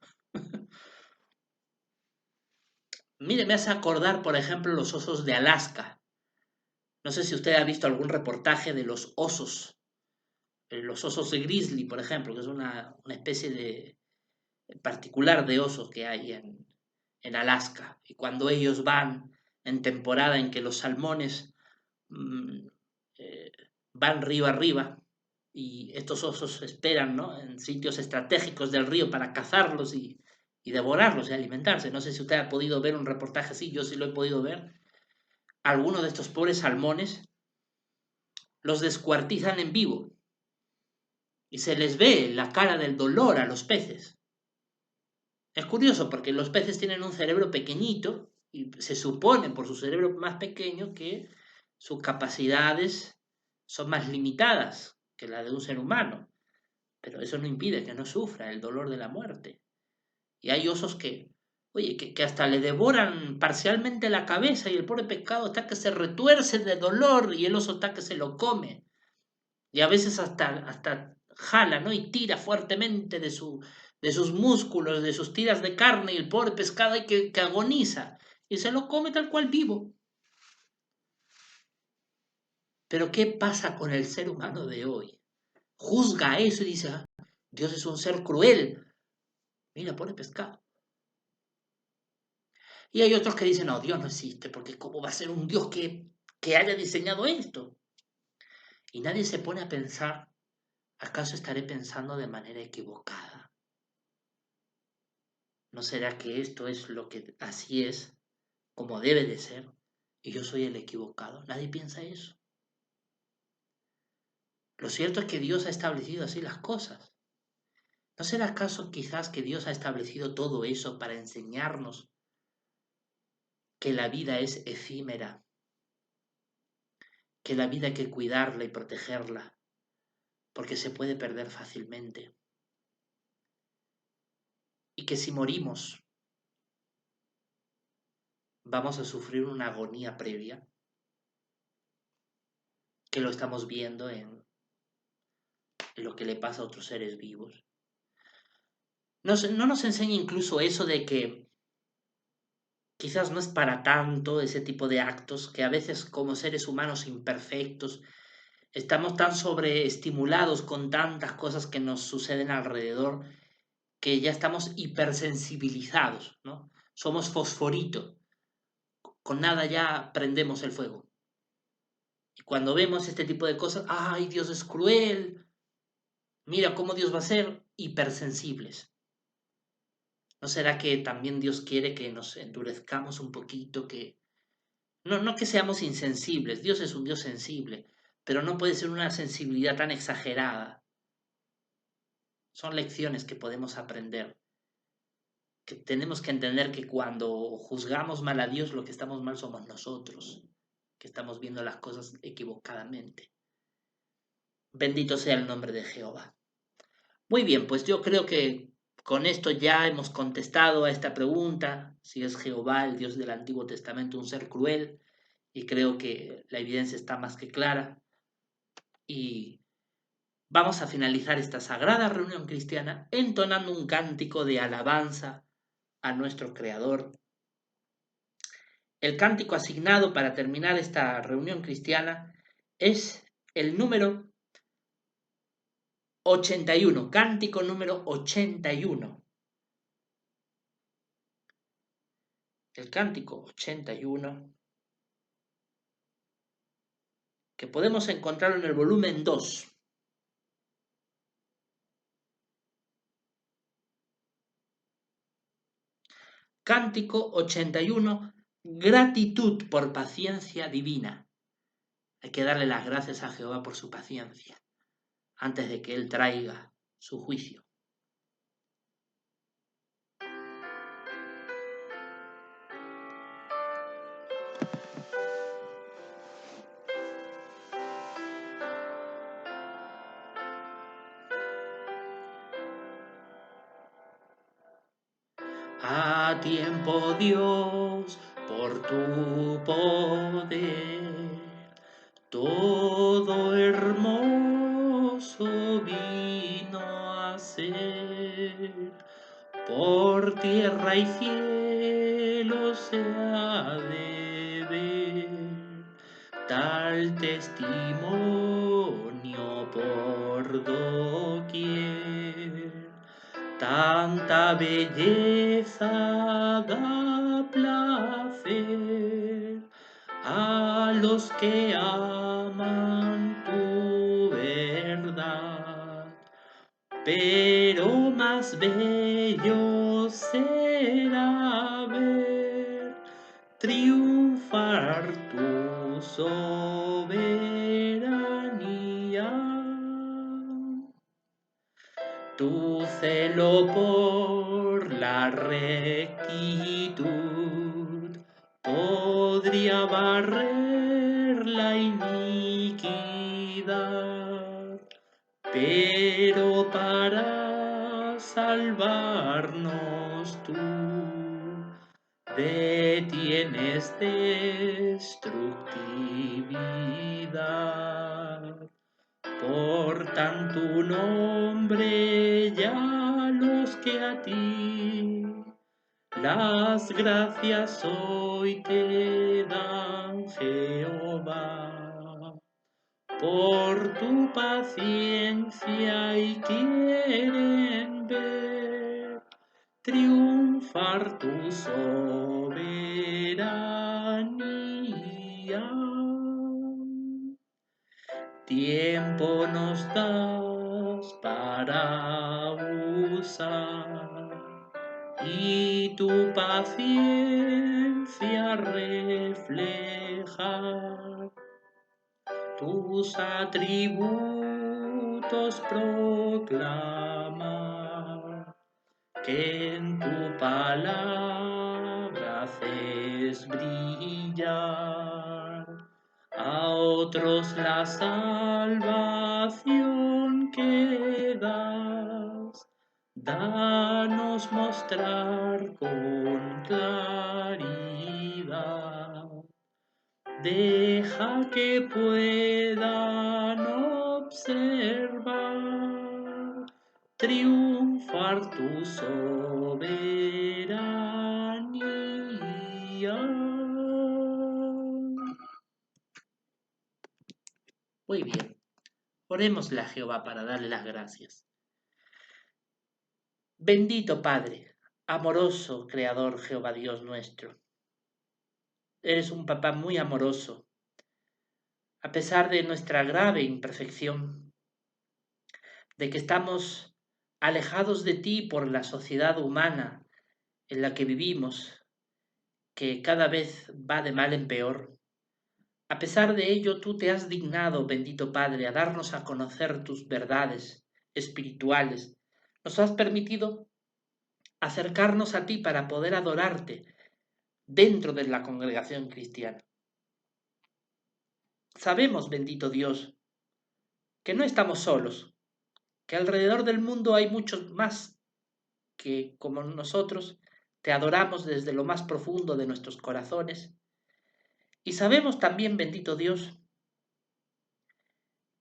S1: Mire, me hace acordar, por ejemplo, los osos de Alaska. No sé si usted ha visto algún reportaje de los osos de grizzly, por ejemplo, que es una especie de particular de osos que hay en Alaska. Y cuando ellos van en temporada en que los salmones mm, eh, van río arriba y estos osos esperan, ¿no?, en sitios estratégicos del río para cazarlos y devorarlos y alimentarse. No sé si usted ha podido ver un reportaje así, yo sí lo he podido ver. Algunos de estos pobres salmones los descuartizan en vivo y se les ve la cara del dolor a los peces. Es curioso porque los peces tienen un cerebro pequeñito y se supone por su cerebro más pequeño que sus capacidades son más limitadas que la de un ser humano, pero eso no impide que no sufra el dolor de la muerte. Y hay osos que, oye, que hasta le devoran parcialmente la cabeza y el pobre pescado está que se retuerce de dolor y el oso está que se lo come. Y a veces hasta jala, ¿no? Y tira fuertemente de sus músculos, de sus tiras de carne, y el pobre pescado que agoniza. Y se lo come tal cual vivo. Pero ¿qué pasa con el ser humano de hoy? Juzga eso y dice, "Ah, Dios es un ser cruel. Mira, pobre pescado". Y hay otros que dicen, no, Dios no existe, porque ¿cómo va a ser un Dios que haya diseñado esto? Y nadie se pone a pensar, ¿acaso estaré pensando de manera equivocada? ¿No será que esto es lo que así es, como debe de ser, y yo soy el equivocado? Nadie piensa eso. Lo cierto es que Dios ha establecido así las cosas. ¿No será acaso quizás que Dios ha establecido todo eso para enseñarnos que la vida es efímera, que la vida hay que cuidarla y protegerla, porque se puede perder fácilmente? Y que si morimos vamos a sufrir una agonía previa, que lo estamos viendo en lo que le pasa a otros seres vivos. No nos enseña incluso eso de que quizás no es para tanto ese tipo de actos, que a veces como seres humanos imperfectos estamos tan sobreestimulados con tantas cosas que nos suceden alrededor que ya estamos hipersensibilizados, ¿no? Somos fosforito, con nada ya prendemos el fuego. Y cuando vemos este tipo de cosas, ¡ay, Dios es cruel! Mira cómo Dios va a ser hipersensibles. ¿No será que también Dios quiere que nos endurezcamos un poquito, que no que seamos insensibles? Dios es un Dios sensible, pero no puede ser una sensibilidad tan exagerada. Son lecciones que podemos aprender, que tenemos que entender que cuando juzgamos mal a Dios, lo que estamos mal somos nosotros, que estamos viendo las cosas equivocadamente. Bendito sea el nombre de Jehová. Muy bien, pues yo creo que con esto ya hemos contestado a esta pregunta, si es Jehová, el Dios del Antiguo Testamento, un ser cruel, y creo que la evidencia está más que clara. Y vamos a finalizar esta sagrada reunión cristiana entonando un cántico de alabanza a nuestro Creador. El cántico asignado para terminar esta reunión cristiana es el número 81, cántico número 81. El cántico 81, que podemos encontrarlo en el volumen 2. Cántico 81, gratitud por paciencia divina. Hay que darle las gracias a Jehová por su paciencia, antes de que Él traiga su juicio. A tiempo, Dios, por tu poder, todo hermoso vino a ser. Por tierra y cielo se ha de ver tal testimonio por doquier. Tanta belleza da placer a los que aman tu verdad, pero más bello será ver triunfar tu soberanía. Tu celo por la rectitud podría barrer la iniquidad, pero para salvarnos tú detienes destructividad. Por tanto nombre ya los que a ti las gracias hoy te dan, Jehová, por tu paciencia y quieren ver triunfar tu soberanía. Tiempo nos das para usar y tu paciencia reflejar, tus atributos proclamar que en tu palabra haces brillar, a otros la salvación que das. Danos mostrar con claridad. Deja que puedan observar, triunfar tu soberanía. Muy bien, orémosle a Jehová para darle las gracias. Bendito Padre, amoroso Creador Jehová Dios nuestro. Eres un papá muy amoroso, a pesar de nuestra grave imperfección, de que estamos alejados de ti por la sociedad humana en la que vivimos, que cada vez va de mal en peor. A pesar de ello, tú te has dignado, bendito Padre, a darnos a conocer tus verdades espirituales. Nos has permitido acercarnos a ti para poder adorarte dentro de la congregación cristiana. Sabemos, bendito Dios, que no estamos solos, que alrededor del mundo hay muchos más que, como nosotros, te adoramos desde lo más profundo de nuestros corazones. Y sabemos también, bendito Dios,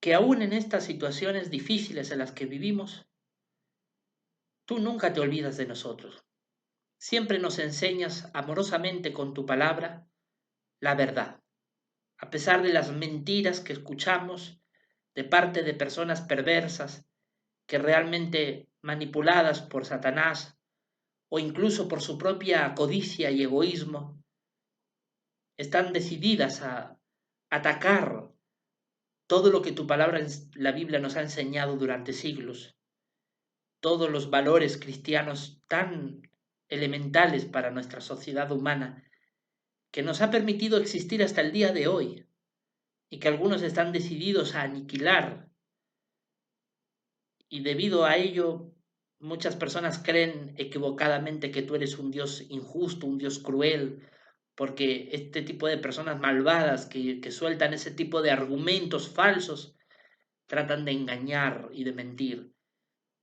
S1: que aún en estas situaciones difíciles en las que vivimos, tú nunca te olvidas de nosotros. Siempre nos enseñas amorosamente con tu palabra la verdad, a pesar de las mentiras que escuchamos de parte de personas perversas que realmente manipuladas por Satanás o incluso por su propia codicia y egoísmo, están decididas a atacar todo lo que tu palabra en la Biblia nos ha enseñado durante siglos, todos los valores cristianos tan elementales para nuestra sociedad humana, que nos ha permitido existir hasta el día de hoy y que algunos están decididos a aniquilar. Y debido a ello, muchas personas creen equivocadamente que tú eres un Dios injusto, un Dios cruel, porque este tipo de personas malvadas que sueltan ese tipo de argumentos falsos tratan de engañar y de mentir.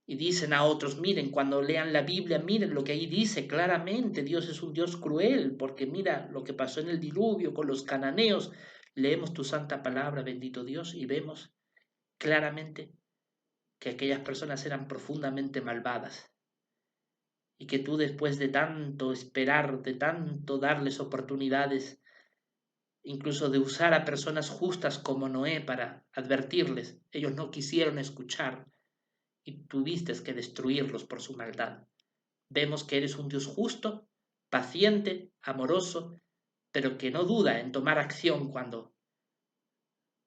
S1: Y dicen a otros, miren, cuando lean la Biblia, miren lo que ahí dice claramente, Dios es un Dios cruel, porque mira lo que pasó en el diluvio con los cananeos. Leemos tu santa palabra, bendito Dios, y vemos claramente que aquellas personas eran profundamente malvadas y que tú, después de tanto esperar, de tanto darles oportunidades, incluso de usar a personas justas como Noé para advertirles, ellos no quisieron escuchar y tuviste que destruirlos por su maldad. Vemos que eres un Dios justo, paciente, amoroso, pero que no duda en tomar acción cuando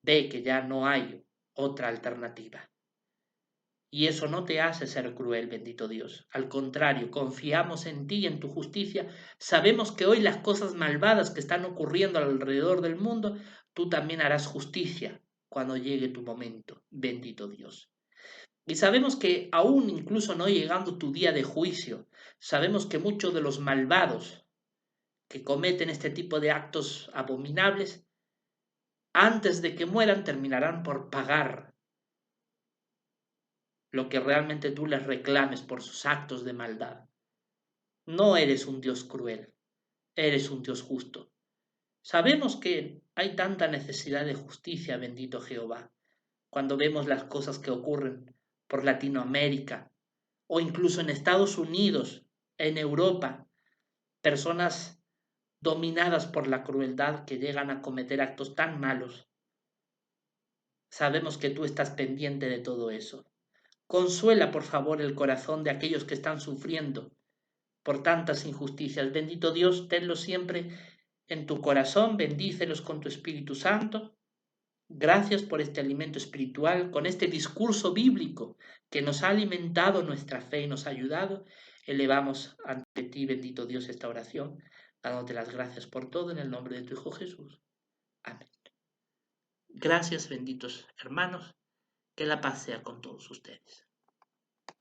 S1: ve que ya no hay otra alternativa. Y eso no te hace ser cruel, bendito Dios. Al contrario, confiamos en ti y en tu justicia. Sabemos que hoy las cosas malvadas que están ocurriendo alrededor del mundo, tú también harás justicia cuando llegue tu momento, bendito Dios. Y sabemos que aún incluso no llegando tu día de juicio, sabemos que muchos de los malvados que cometen este tipo de actos abominables, antes de que mueran terminarán por pagar lo que realmente tú les reclames por sus actos de maldad. No eres un Dios cruel, eres un Dios justo. Sabemos que hay tanta necesidad de justicia, bendito Jehová, cuando vemos las cosas que ocurren por Latinoamérica o incluso en Estados Unidos, en Europa, personas dominadas por la crueldad que llegan a cometer actos tan malos. Sabemos que tú estás pendiente de todo eso. Consuela, por favor, el corazón de aquellos que están sufriendo por tantas injusticias. Bendito Dios, tenlos siempre en tu corazón, bendícelos con tu Espíritu Santo. Gracias por este alimento espiritual, con este discurso bíblico que nos ha alimentado nuestra fe y nos ha ayudado. Elevamos ante ti, bendito Dios, esta oración, dándote las gracias por todo en el nombre de tu Hijo Jesús. Amén. Gracias, benditos hermanos. Que la paz sea con todos ustedes.